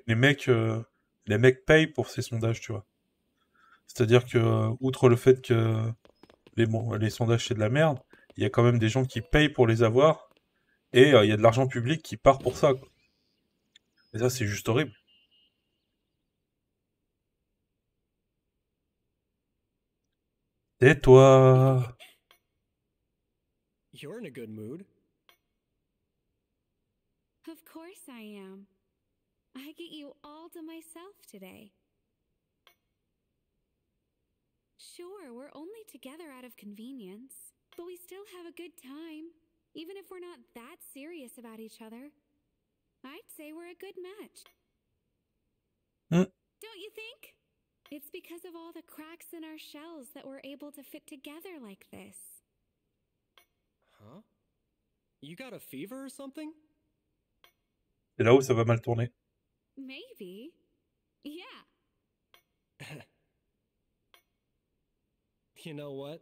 les mecs payent pour ces sondages, tu vois. C'est-à-dire que, outre le fait que les sondages c'est de la merde, il y a quand même des gens qui payent pour les avoir, et il y a de l'argent public qui part pour ça, quoi. Et ça, c'est juste horrible. Tais-toi! You're in a good mood. Of course I am. I get you all to myself today. Sure, we're only together out of convenience, but we still have a good time, even if we're not that serious about each other. I'd say we're a good match. Don't you think? It's because of all the cracks in our shells that we're able to fit together like this. Huh? You got a fever or something? C'est là où ça va mal tourner. Maybe. Yeah. You know what?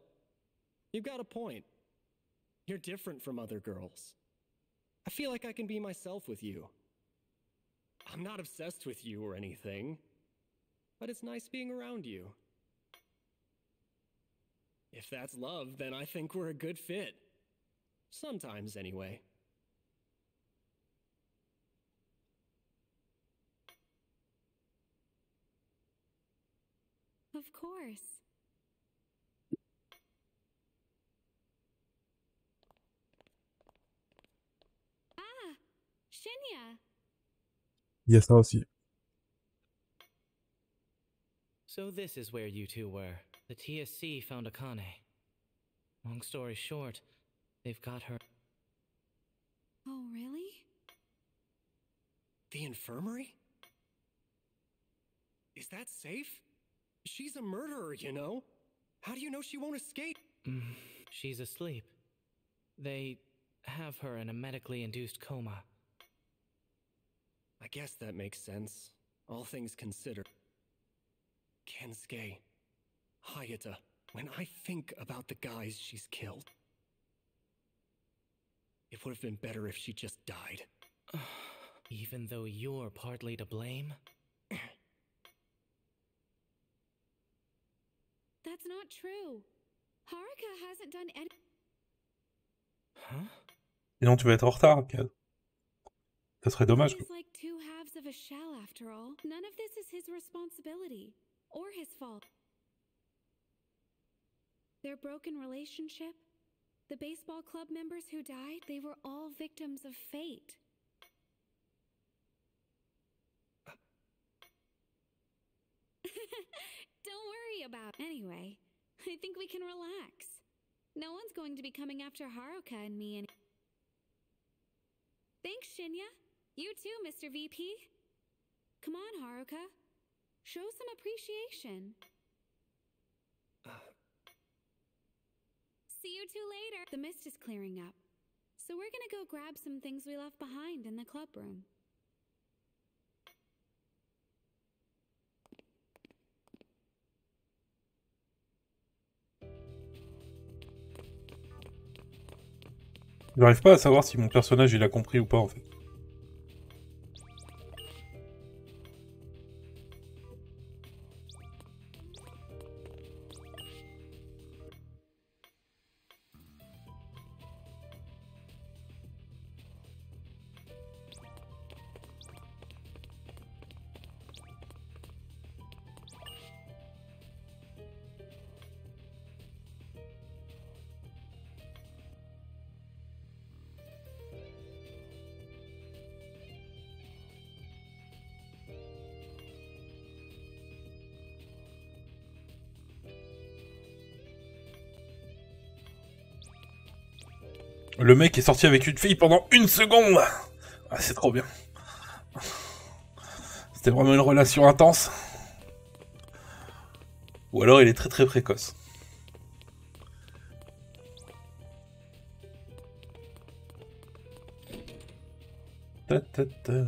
You've got a point. You're different from other girls. I feel like I can be myself with you. I'm not obsessed with you or anything, but it's nice being around you. If that's love, then I think we're a good fit. Sometimes, anyway. Of course. Ah, Shinya. Il y a ça aussi. So this is where you two were. The TSC found Akane. Long story short, they've got her. Oh, really? The infirmary? Is that safe? She's a murderer, you know? How do you know she won't escape? She's asleep. They have her in a medically induced coma. I guess that makes sense, all things considered. Kensuke, Hayata, when I think about the guys she's killed, it would have been better if she just died. Even though you're partly to blame? That's not true. Haruka hasn't done any. Huh? Sinon, tu vas être en retard, Kat. Ça serait dommage. He's like two halves of a shell, after all. None of this is his responsibility or his fault. Their broken relationship, the baseball club members who died, they were all victims of fate. Don't worry about it. Anyway, I think we can relax. No one's going to be coming after Haruka and me and... Thanks, Shinya. You too, Mr. VP. Come on, Haruka. Show some appreciation. See you two later. The mist is clearing up, so we're gonna go grab some things we left behind in the club room. J'arrive pas à savoir si mon personnage il a compris ou pas en fait. Le mec est sorti avec une fille pendant 1 seconde. Ah, c'est trop bien. C'était vraiment une relation intense. Ou alors il est très très précoce. Ta ta ta.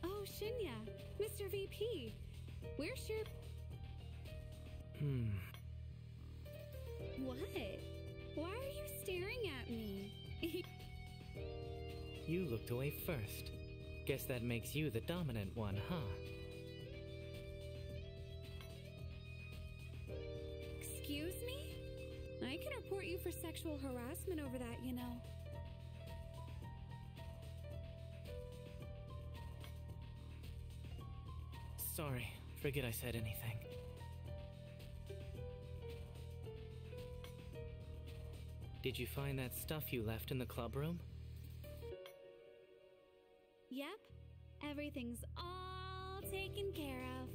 Oh, Shinya, Mr. VP. Where's your... What? Why are you staring at me? You looked away first. Guess that makes you the dominant one, huh? Excuse me? I can report you for sexual harassment over that, you know. Sorry, forget I said anything. Did you find that stuff you left in the club room? Yep, everything's all taken care of.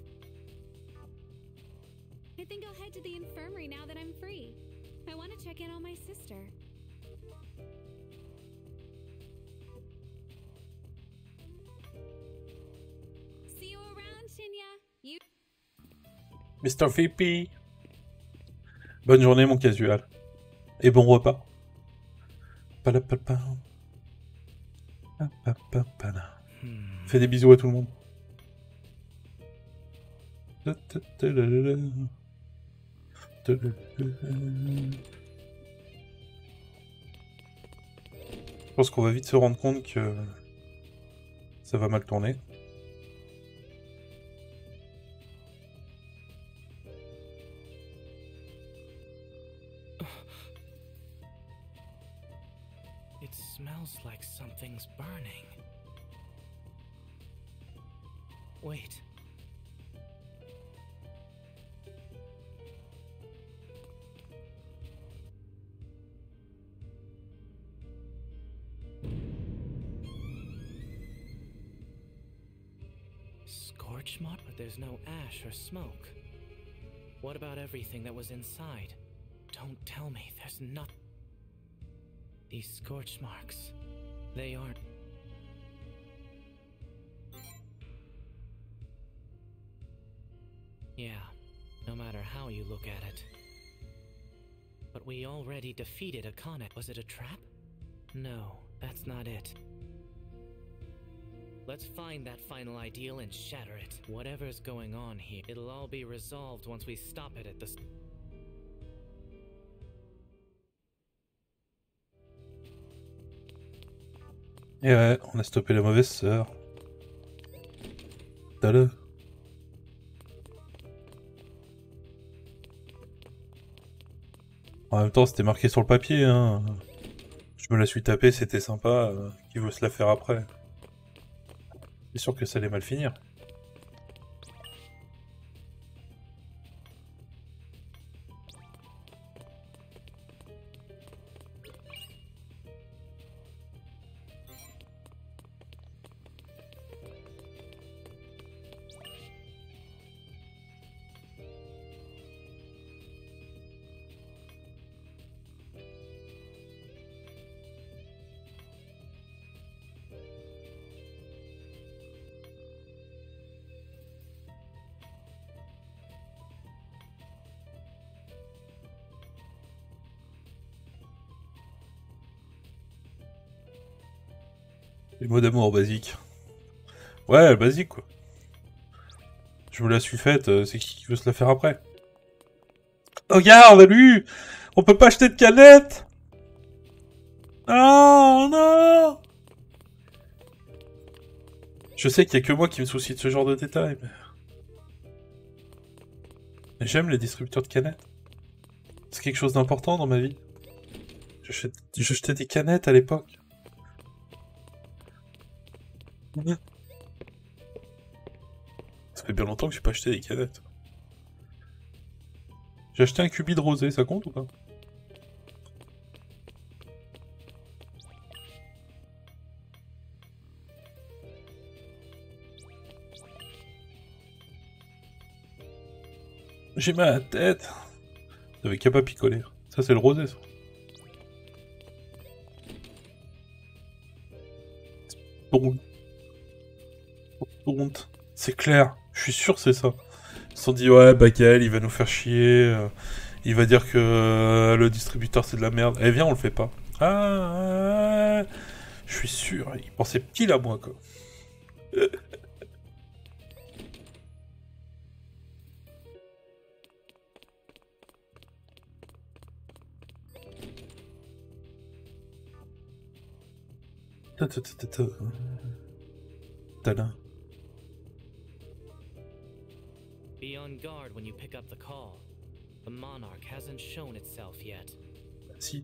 I think I'll head to the infirmary now that I'm free. I want to check in on my sister. See you around, Shinya. You... Mr. VP. Bonne journée mon casual. Et bon repas. Palapapa. Fais des bisous à tout le monde. Je pense qu'on va vite se rendre compte que ça va mal tourner. It smells like something's burning. Wait. Scorch mark? But there's no ash or smoke. What about everything that was inside? Don't tell me there's nothing. These scorch marks, they aren't... Yeah, no matter how you look at it. But we already defeated Akane. Was it a trap? No, that's not it. Let's find that final ideal and shatter it. Whatever's going on here, it'll all be resolved once we stop it at the... Et ouais, on a stoppé la mauvaise sœur. Tada. En même temps, c'était marqué sur le papier, hein. Je me la suis tapée, c'était sympa. Qui veut se la faire après? C'est sûr que ça allait mal finir. Les mots d'amour basiques. Ouais, basique quoi. Je me la suis faite, c'est qui veut se la faire après? Regarde, lui! On peut pas acheter de canettes! Non, non! Je sais qu'il y a que moi qui me soucie de ce genre de détails, mais... J'aime les distributeurs de canettes. C'est quelque chose d'important dans ma vie. J'achetais des canettes à l'époque. Ça fait bien longtemps que j'ai pas acheté des canettes. J'ai acheté un cubi de rosé, ça compte ou pas? J'ai mal à la tête. T'avais qu'à pas picoler. Ça c'est le rosé ça. Honte. C'est clair. Je suis sûr que c'est ça. Ils se sont dit ouais Bakael il va nous faire chier. Il va dire que le distributeur c'est de la merde. Eh viens on le fait pas. Ah, je suis sûr. Il pensait pile à moi quoi. Talin. Be on guard when you pick up the call. The Monark hasn't shown itself yet. Si.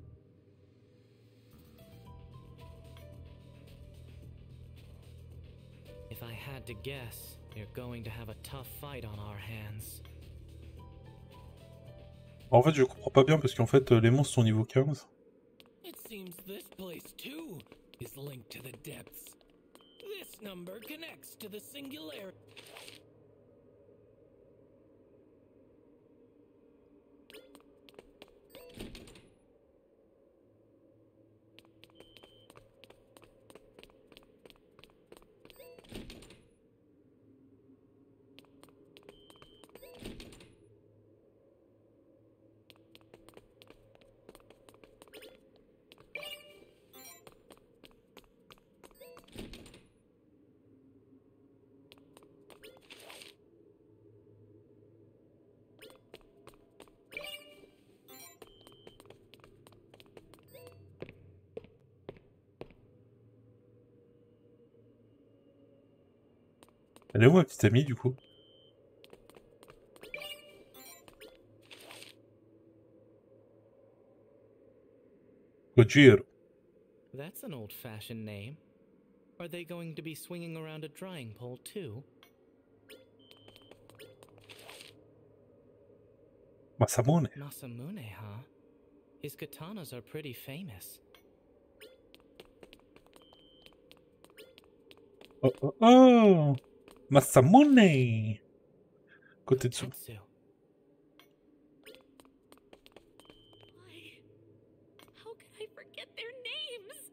If I had to guess, you're going to have a tough fight on our hands. En fait, je comprends pas bien parce qu'en fait, les monstres sont niveau 15. It seems this place too is linked to the depths. This number connects to the singularity. Elle est où ma petite amie du coup? Gojiro. That's an old-fashioned name. Are they going to be swinging around a drying pole too? Masamune. Masamune, huh? His katanas are pretty famous. Oh oh oh! Masamune! Kotetsu. Tetsu. How could I forget their names?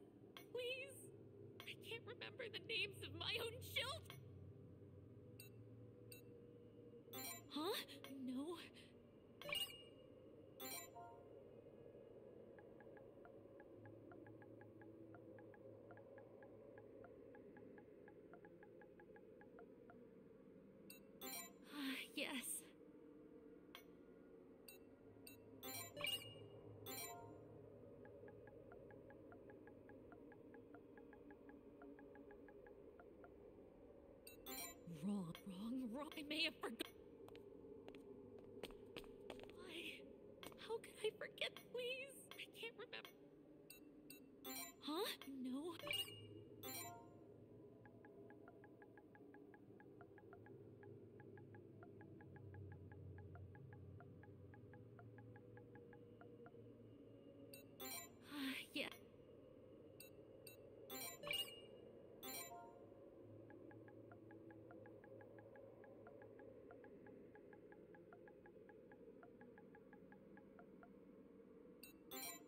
Please. I can't remember the names of my own children. Huh? No. Yes. Wrong. I may have forgotten. Why? How could I forget? Please. I can't remember. Huh? No. Yeah.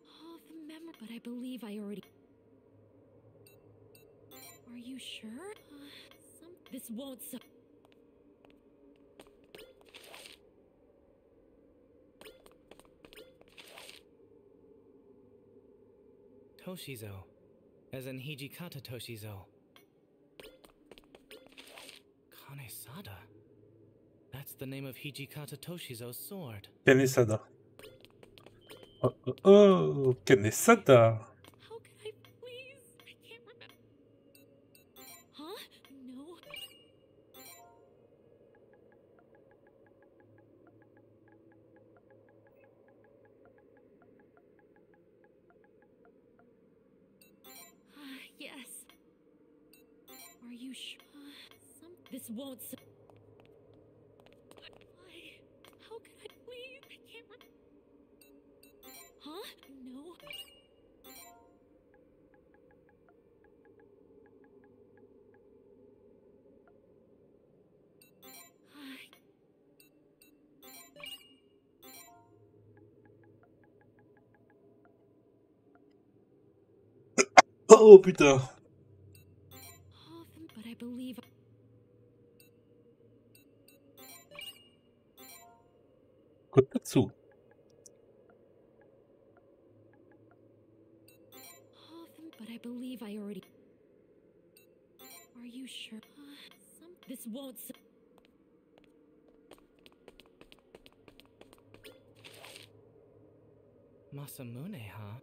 Oh, the memory. But I believe I already. Are you sure? This won't. Toshizo. As in Hijikata Toshizo. Kanesada. That's the name of Hijikata Toshizo's sword. Kanesada. Oh, oh, oh, Kanesada. How could I please? I can't remember. Huh? No. Yes. Are you sure? This won't. Why? How could I please? I can't remember. Huh? No. Oh putain. But I believe. Kotatsu. But I believe I already. Are you sure? This won't. Masamune, huh?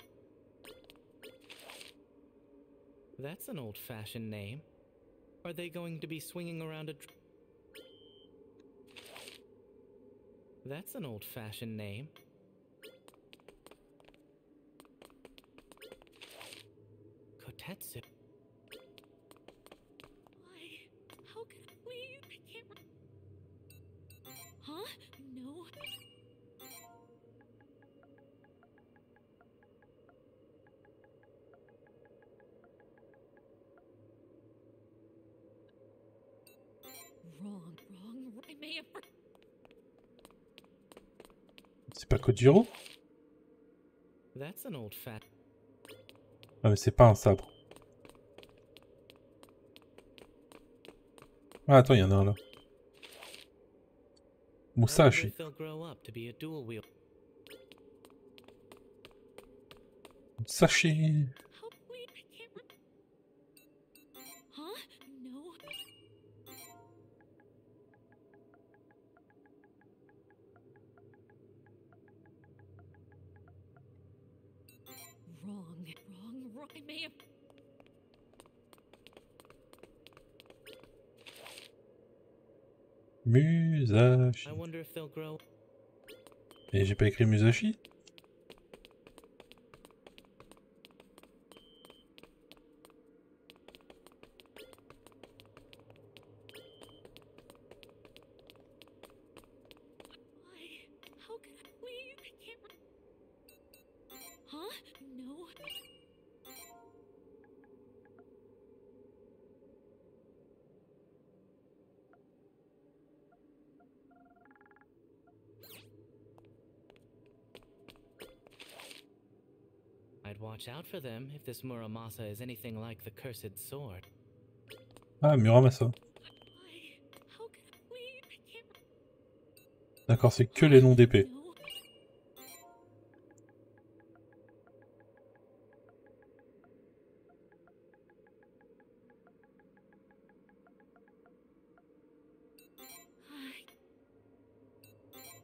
That's an old-fashioned name. Are they going to be swinging around a... That's an old-fashioned name. Kotetsu. Why? How could I please? I can't. Huh? No. Wrong. I may have. C'est pas Kojiro? That's an old fat. Ah mais c'est pas un sabre. Ah attends, il y en a un là. Musashi. Musashi. Huh? No. Wrong. I may have. Musashi. I wonder if they'll grow. Et j'ai pas écrit Musashi? How could I please? I can't. Huh? No. I'd watch out for them if this Muramasa is anything like the cursed sword. Ah, Muramasa. How could I please? I can't. D'accord, c'est que les noms d'épée.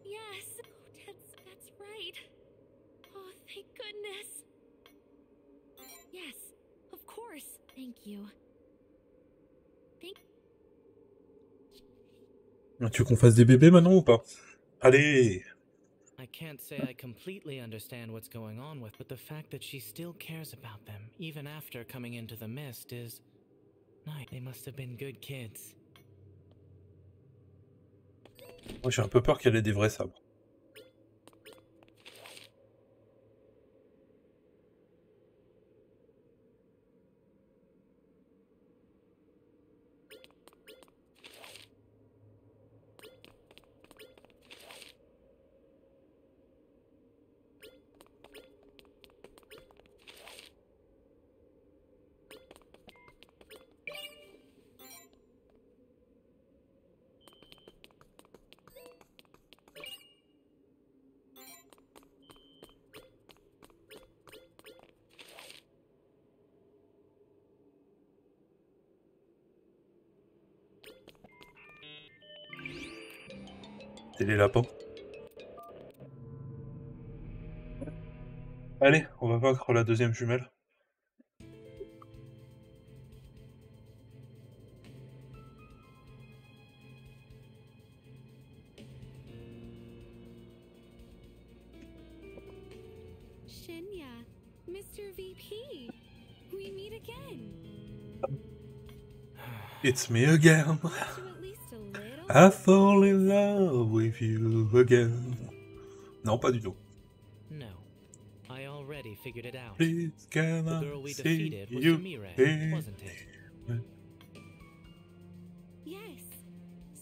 Yes, that's right. Oh, thank goodness. Yes, of course. Thank you. Tu veux qu'on fasse des bébés maintenant ou pas? Allez! I can't say I completely understand what's going on with, but the fact that she still cares about them, even after coming into the mist, is... nice. They must have been good kids. Moi j'ai un peu peur qu'elle ait des vrais sabres. C'est les lapins. Allez, on va vaincre la deuxième jumelle. Shinya, Mr. VP, we meet again. It's me again. Aren't you at least a little? I fall in love with you again. Non, pas du tout. No, I already figured it out. Please can The I girl we see defeated was you Sumire, wasn't it? Yes.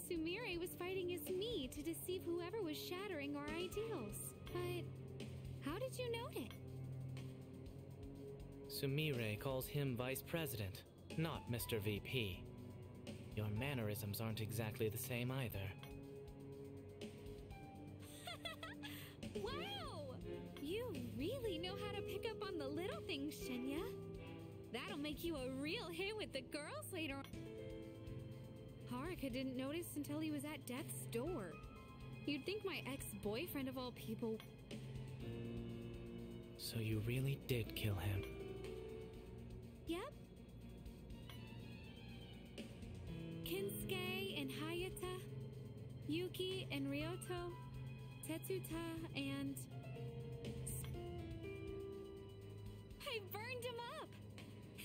Sumire was fighting as me to deceive whoever was shattering our ideals. But how did you note it? Sumire calls him vice president, not Mr. VP. Your mannerisms aren't exactly the same either. Wow! You really know how to pick up on the little things, Shinya. That'll make you a real hit with the girls later on. Haruka didn't notice until he was at death's door. You'd think my ex-boyfriend of all people... So you really did kill him. Yep. Kinsuke and Hayata, Yuki and Ryoto, Tetsuta and... I burned him up!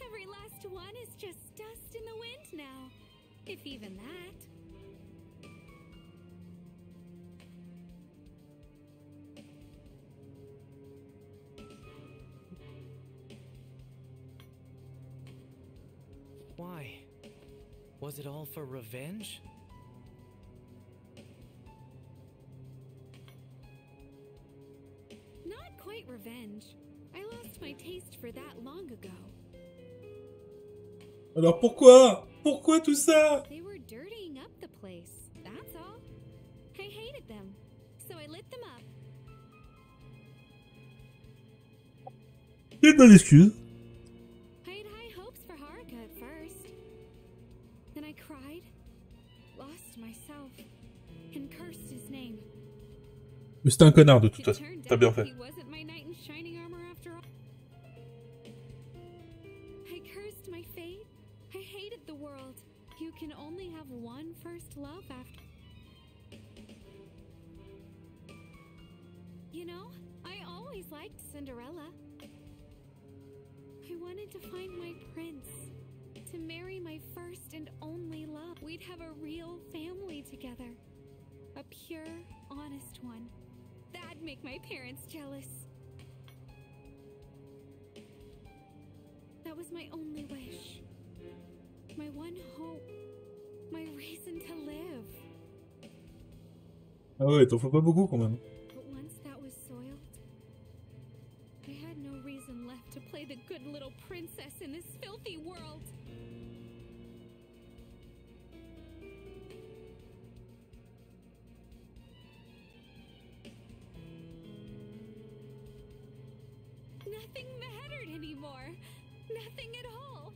Every last one is just dust in the wind now. If even that. Why? Was it all for revenge? Not quite revenge. I lost my taste for that long ago. Alors pourquoi? Pourquoi tout ça? They were dirtying up the place, that's all. I hated them, so I lit them up. Une bonne excuse. I had high hopes for Haruka at first. Then I cried, lost myself, and cursed his name. Mais c'était un connard de toute It façon. turned T'as bien out fait. he wasn't my knight in shining armor after all. I cursed my fate. I hated the world. You can only have one first love after. You know, I always liked Cinderella. I wanted to find my prince, to marry my first and only love. We'd have a real family together. A pure, honest one. That'd make my parents jealous. That was my only wish. My one hope. My reason to live. Ah ouais, t'en fais pas beaucoup quand même. But once that was soiled, I had no reason left to play the good little princess in this filthy world. Nothing mattered anymore. Nothing at all.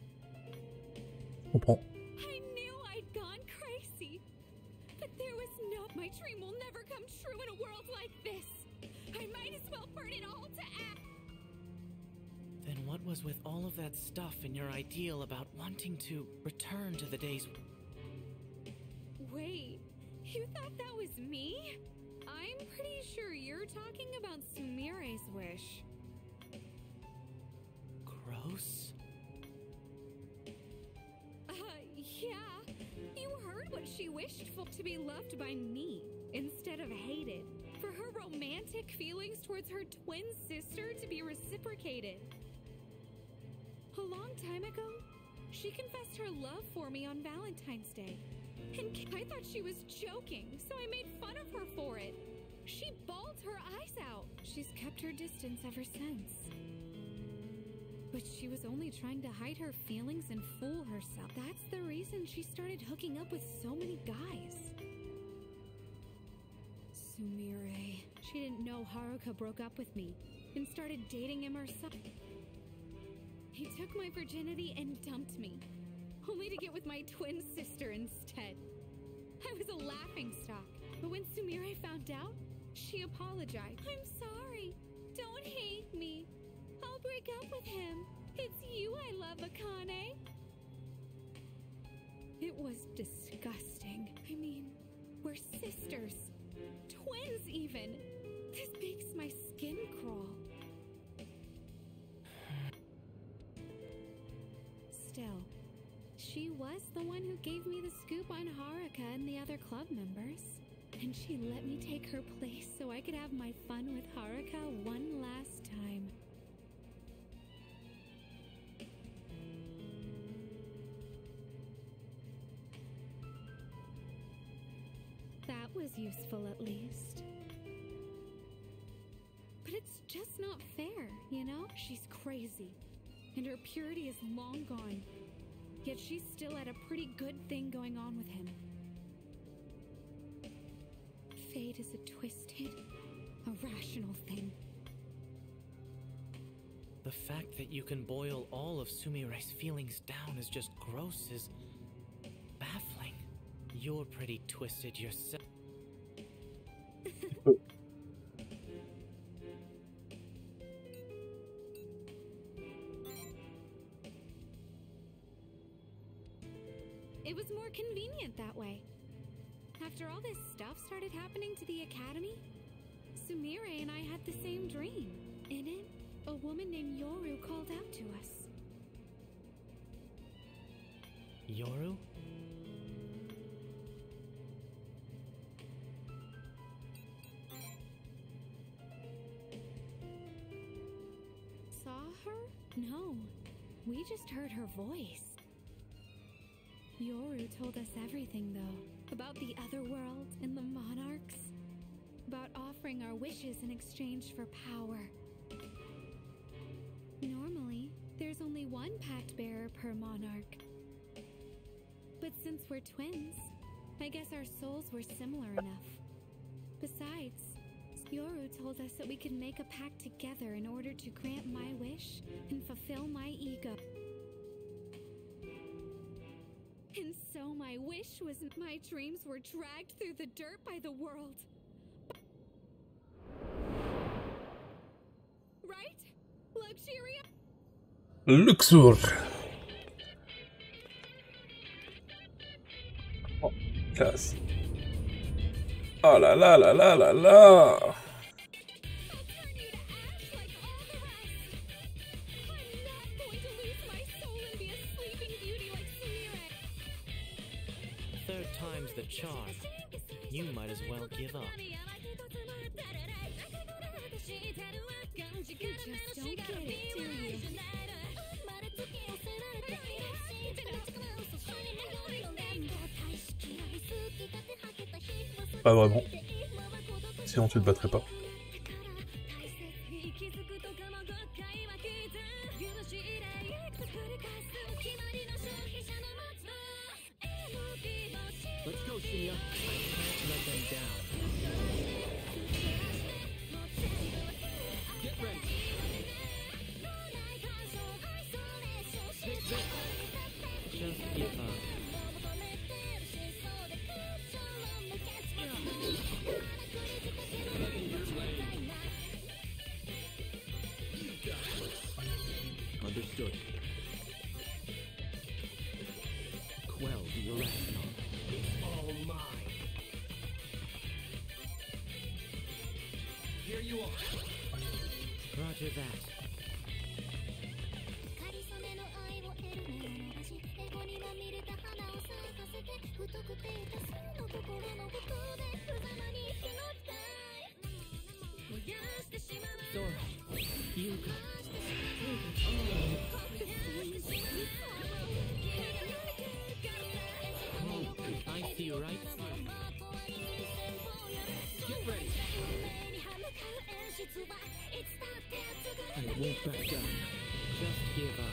Je comprends. I knew I'd gone crazy. But there was no... My dream will never come true in a world like this. I might as well burn it all to ash. Then what was with all of that stuff in your ideal about wanting to return to the days... Wait, you thought that was me? I'm pretty sure you're talking about Sumire's wish. Gross? Yeah. You heard what she wished for, to be loved by me instead of hated. For her romantic feelings towards her twin sister to be reciprocated. A long time ago, she confessed her love for me on Valentine's Day. And I thought she was joking, so I made fun of her for it. She bawled her eyes out. She's kept her distance ever since. But she was only trying to hide her feelings and fool herself. That's the reason she started hooking up with so many guys. Sumire. She didn't know Haruka broke up with me and started dating him herself. He took my virginity and dumped me, only to get with my twin sister instead. I was a laughingstock, But when Sumire found out, she apologized. I'm sorry. Don't hate me. I'll break up with him. It's you I love, Akane. It was disgusting. I mean, we're sisters. Twins, even. This makes my skin crawl. Still, she was the one who gave me the scoop on Haruka and the other club members. And she let me take her place so I could have my fun with Haruka one last time. That was useful, at least. But it's just not fair, you know? She's crazy, and her purity is long gone. Yet she's still had a pretty good thing going on with him. Fate is a twisted, irrational thing. The fact that you can boil all of Sumire's feelings down is just gross is baffling. You're pretty twisted yourself. It was more convenient that way. After all this stuff started happening to the academy, Sumire and I had the same dream. In it, a woman named Yoru called out to us. Yoru? Saw her? No. We just heard her voice. Yoru told us everything, though. About the other world and the monarchs. About offering our wishes in exchange for power. Normally, there's only one pact bearer per monarch. But since we're twins, I guess our souls were similar enough. Besides, Yoru told us that we could make a pact together in order to grant my wish and fulfill my ego. And so my wish was my dreams were dragged through the dirt by the world. Right? Luxuria? Luxur. Oh, classe. Oh là là là là là là. Third time's the charm. You might as well give up. You just don't get it, do you? Pas vraiment. Sinon tu te battrais pas. Let's go, Shinya. Let them down. Get ready. Just give up. Understood. Quell the irrational. All mine. Here you are. Roger that. Sora, you go. I see right through you. Get ready. I won't back down. Just give up.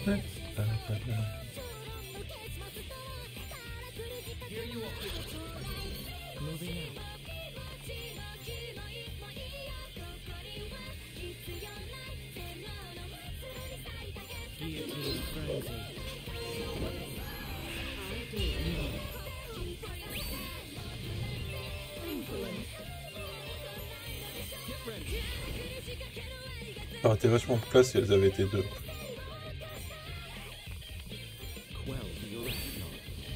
Moving out. Guillotine frenzy. Ça aurait été vachement de classe si elles avaient été deux. Quell the irrational.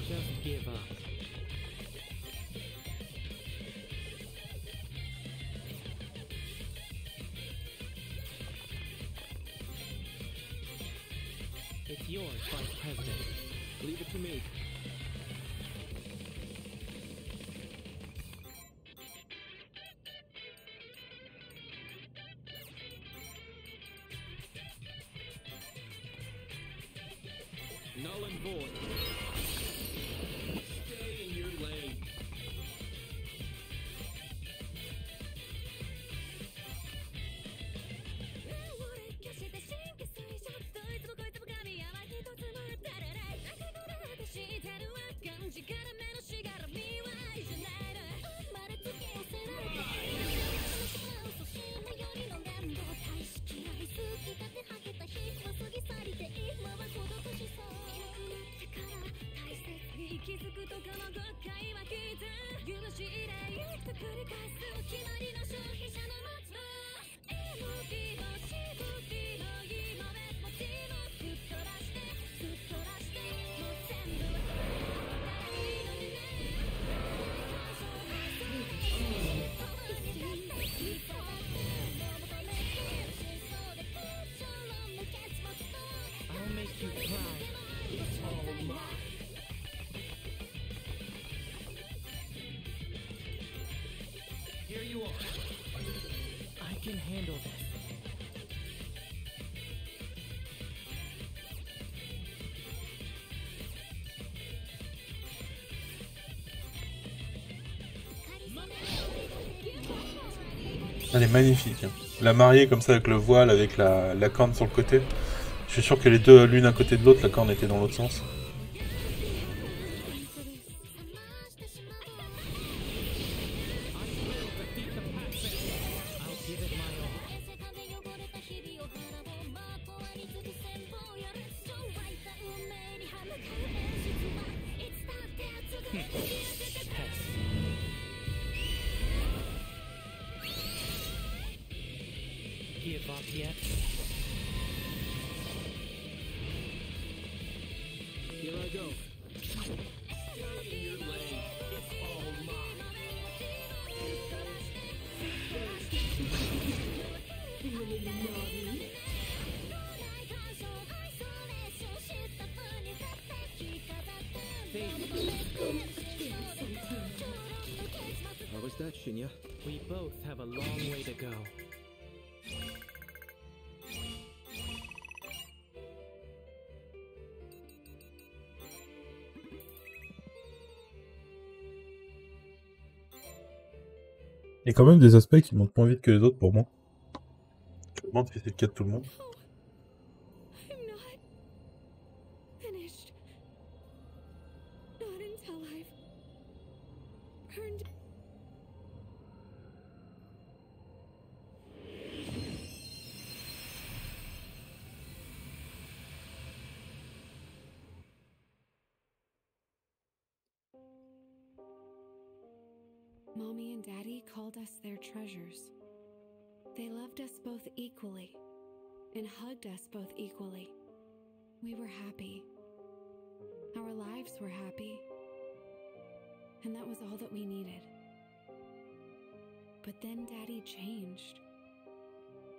Just give up. It's yours, Vice President. Leave it to me. Null and void. Stay in your lane. I'll make you proud. It's all mine. Here you are. I can handle this. Elle est magnifique. Hein. La mariée comme ça avec le voile, avec la corne sur le côté. Je suis sûr que les deux, l'une à côté de l'autre, la corne était dans l'autre sens. Give up yet? Here I go. Stay in your lane. It's all mine. How was that, Shinya? We both have a long way to go. Il y a quand même des aspects qui montent moins vite que les autres pour moi. Je me demande si c'est le cas de tout le monde. I'm not finished. Not until I've earned. Mommy and Daddy called us their treasures. They loved us both equally and hugged us both equally. We were happy. Our lives were happy. And that was all that we needed. But then Daddy changed.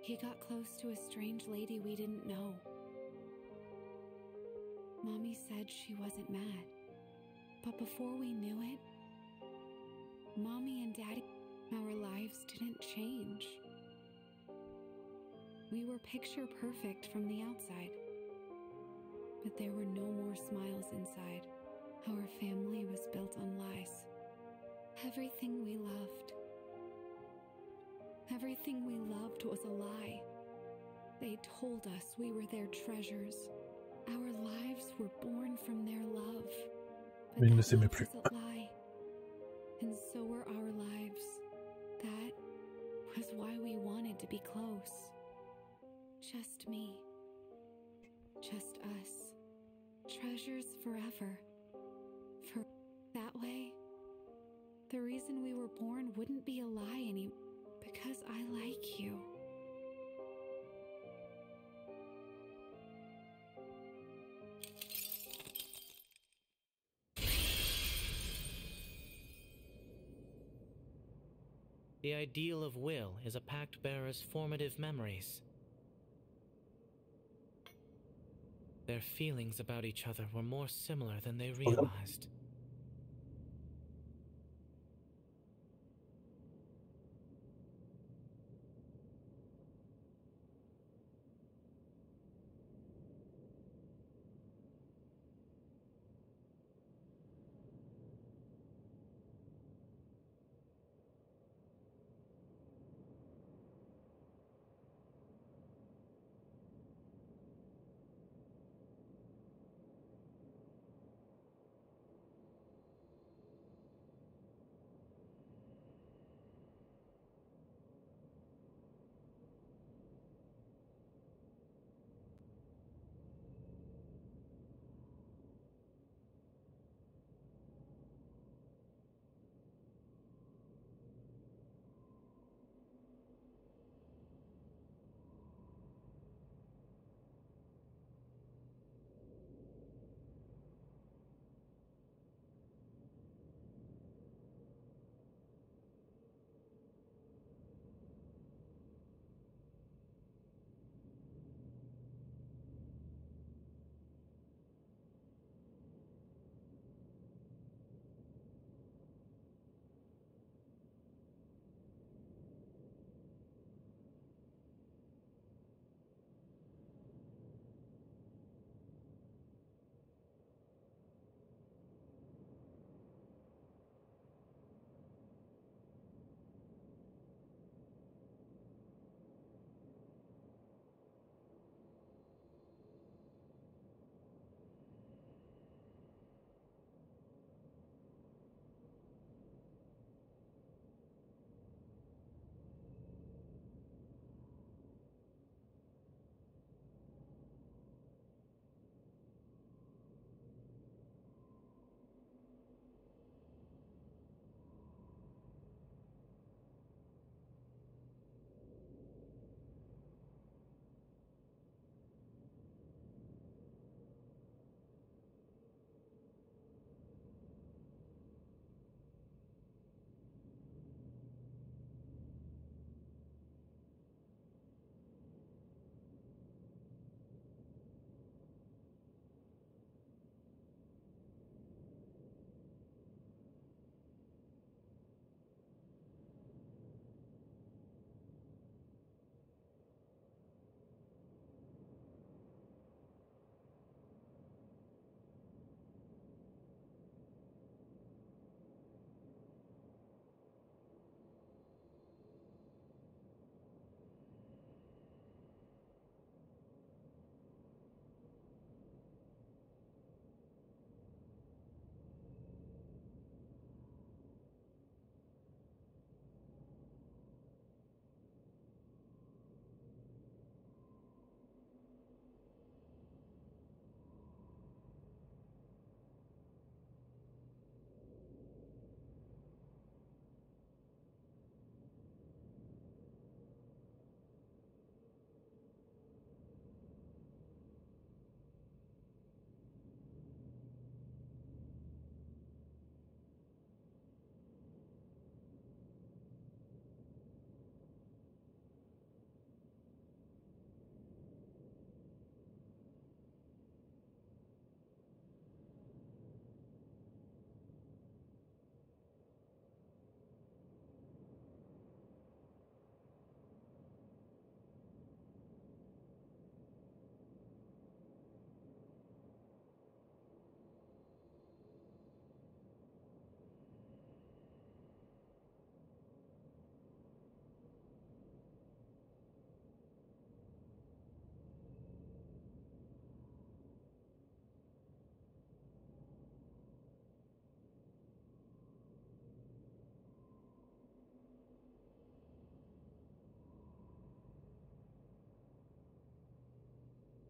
He got close to a strange lady we didn't know. Mommy said she wasn't mad. But before we knew it, Mommy and Daddy, our lives didn't change. We were picture perfect from the outside. But there were no more smiles inside. Our family was built on lies. Everything we loved was a lie. They told us we were their treasures. Our lives were born from their love. Mais ils ne that s'aimaient love plus. was a lie. And so were our lives. That was why we wanted to be close. Just me. Just us. Treasures forever. For that way, the reason we were born wouldn't be a lie anymore. Because I like you. The ideal of Will is a pact bearer's formative memories. Their feelings about each other were more similar than they realized.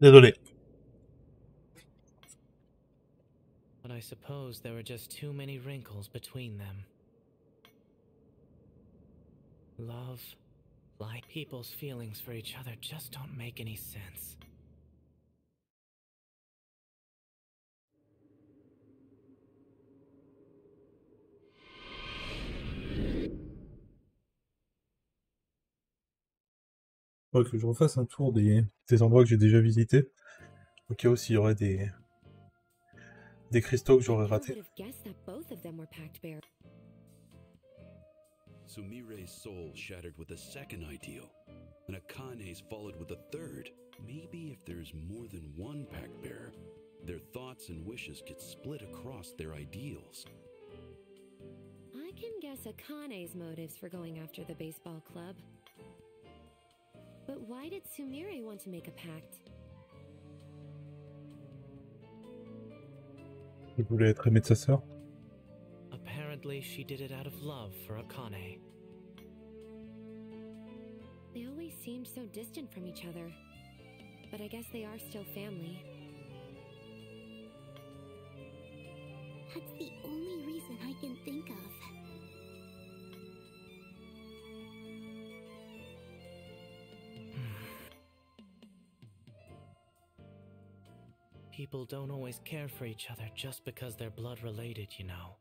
Désolé. But I suppose there were just too many wrinkles between them. Love, like people's feelings for each other just don't make any sense. Faudrait que je refasse un tour des endroits que j'ai déjà visités. Au cas où s'il y aurait des cristaux que j'aurais ratés. Sumire's soul shattered with a second ideal, and Akane's followed with a third. Maybe if there's more than one pact bearer, their thoughts and wishes get split across their ideals. I can guess Akane's motives for going after the baseball club. But why did Sumire want to make a pact? Il voulait être aimé de sa sœur. Apparently, she did it out of love for Akane. They always seemed so distant from each other. But I guess they are still family. That's the only reason I can think of. People don't always care for each other just because they're blood related, you know.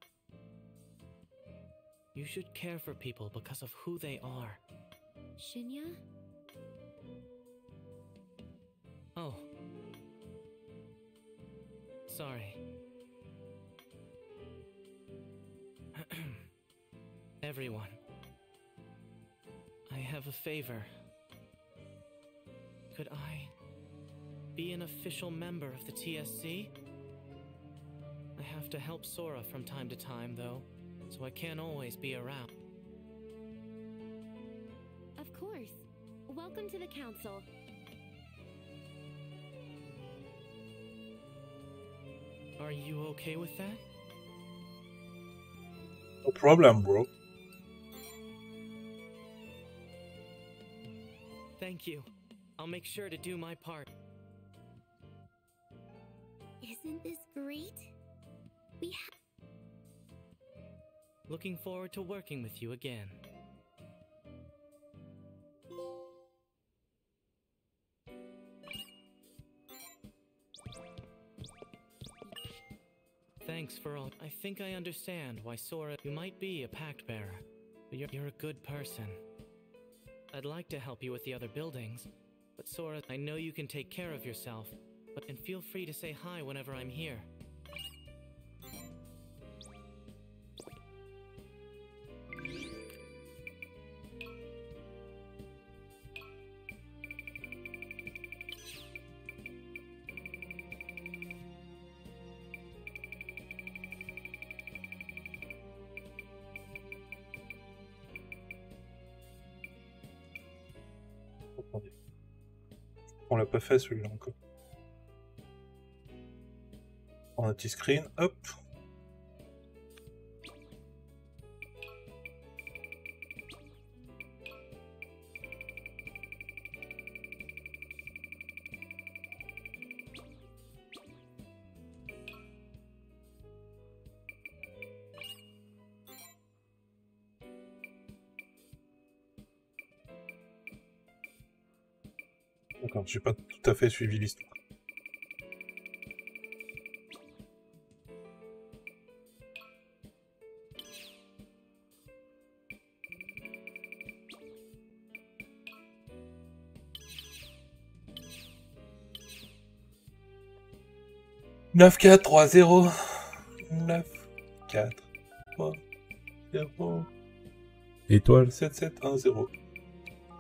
You should care for people because of who they are. Shinya? Oh. Sorry. Everyone. I have a favor. Could I be an official member of the TSC? I have to help Sora from time to time, though, so I can't always be around. Of course. Welcome to the council. Are you okay with that? No problem, bro. Thank you. I'll make sure to do my part. Isn't this great? Looking forward to working with you again. Thanks for all. I think I understand why Sora. You might be a pact bearer, but you're a good person. I'd like to help you with the other buildings, but Sora, I know you can take care of yourself, and feel free to say hi whenever I'm here. Attendez. On l'a pas fait celui-là encore. On a un petit screen, hop. D'accord, j'ai pas tout à fait suivi l'histoire. Neuf 4 3 0 9 4 3 0 étoile 7 7 1 0.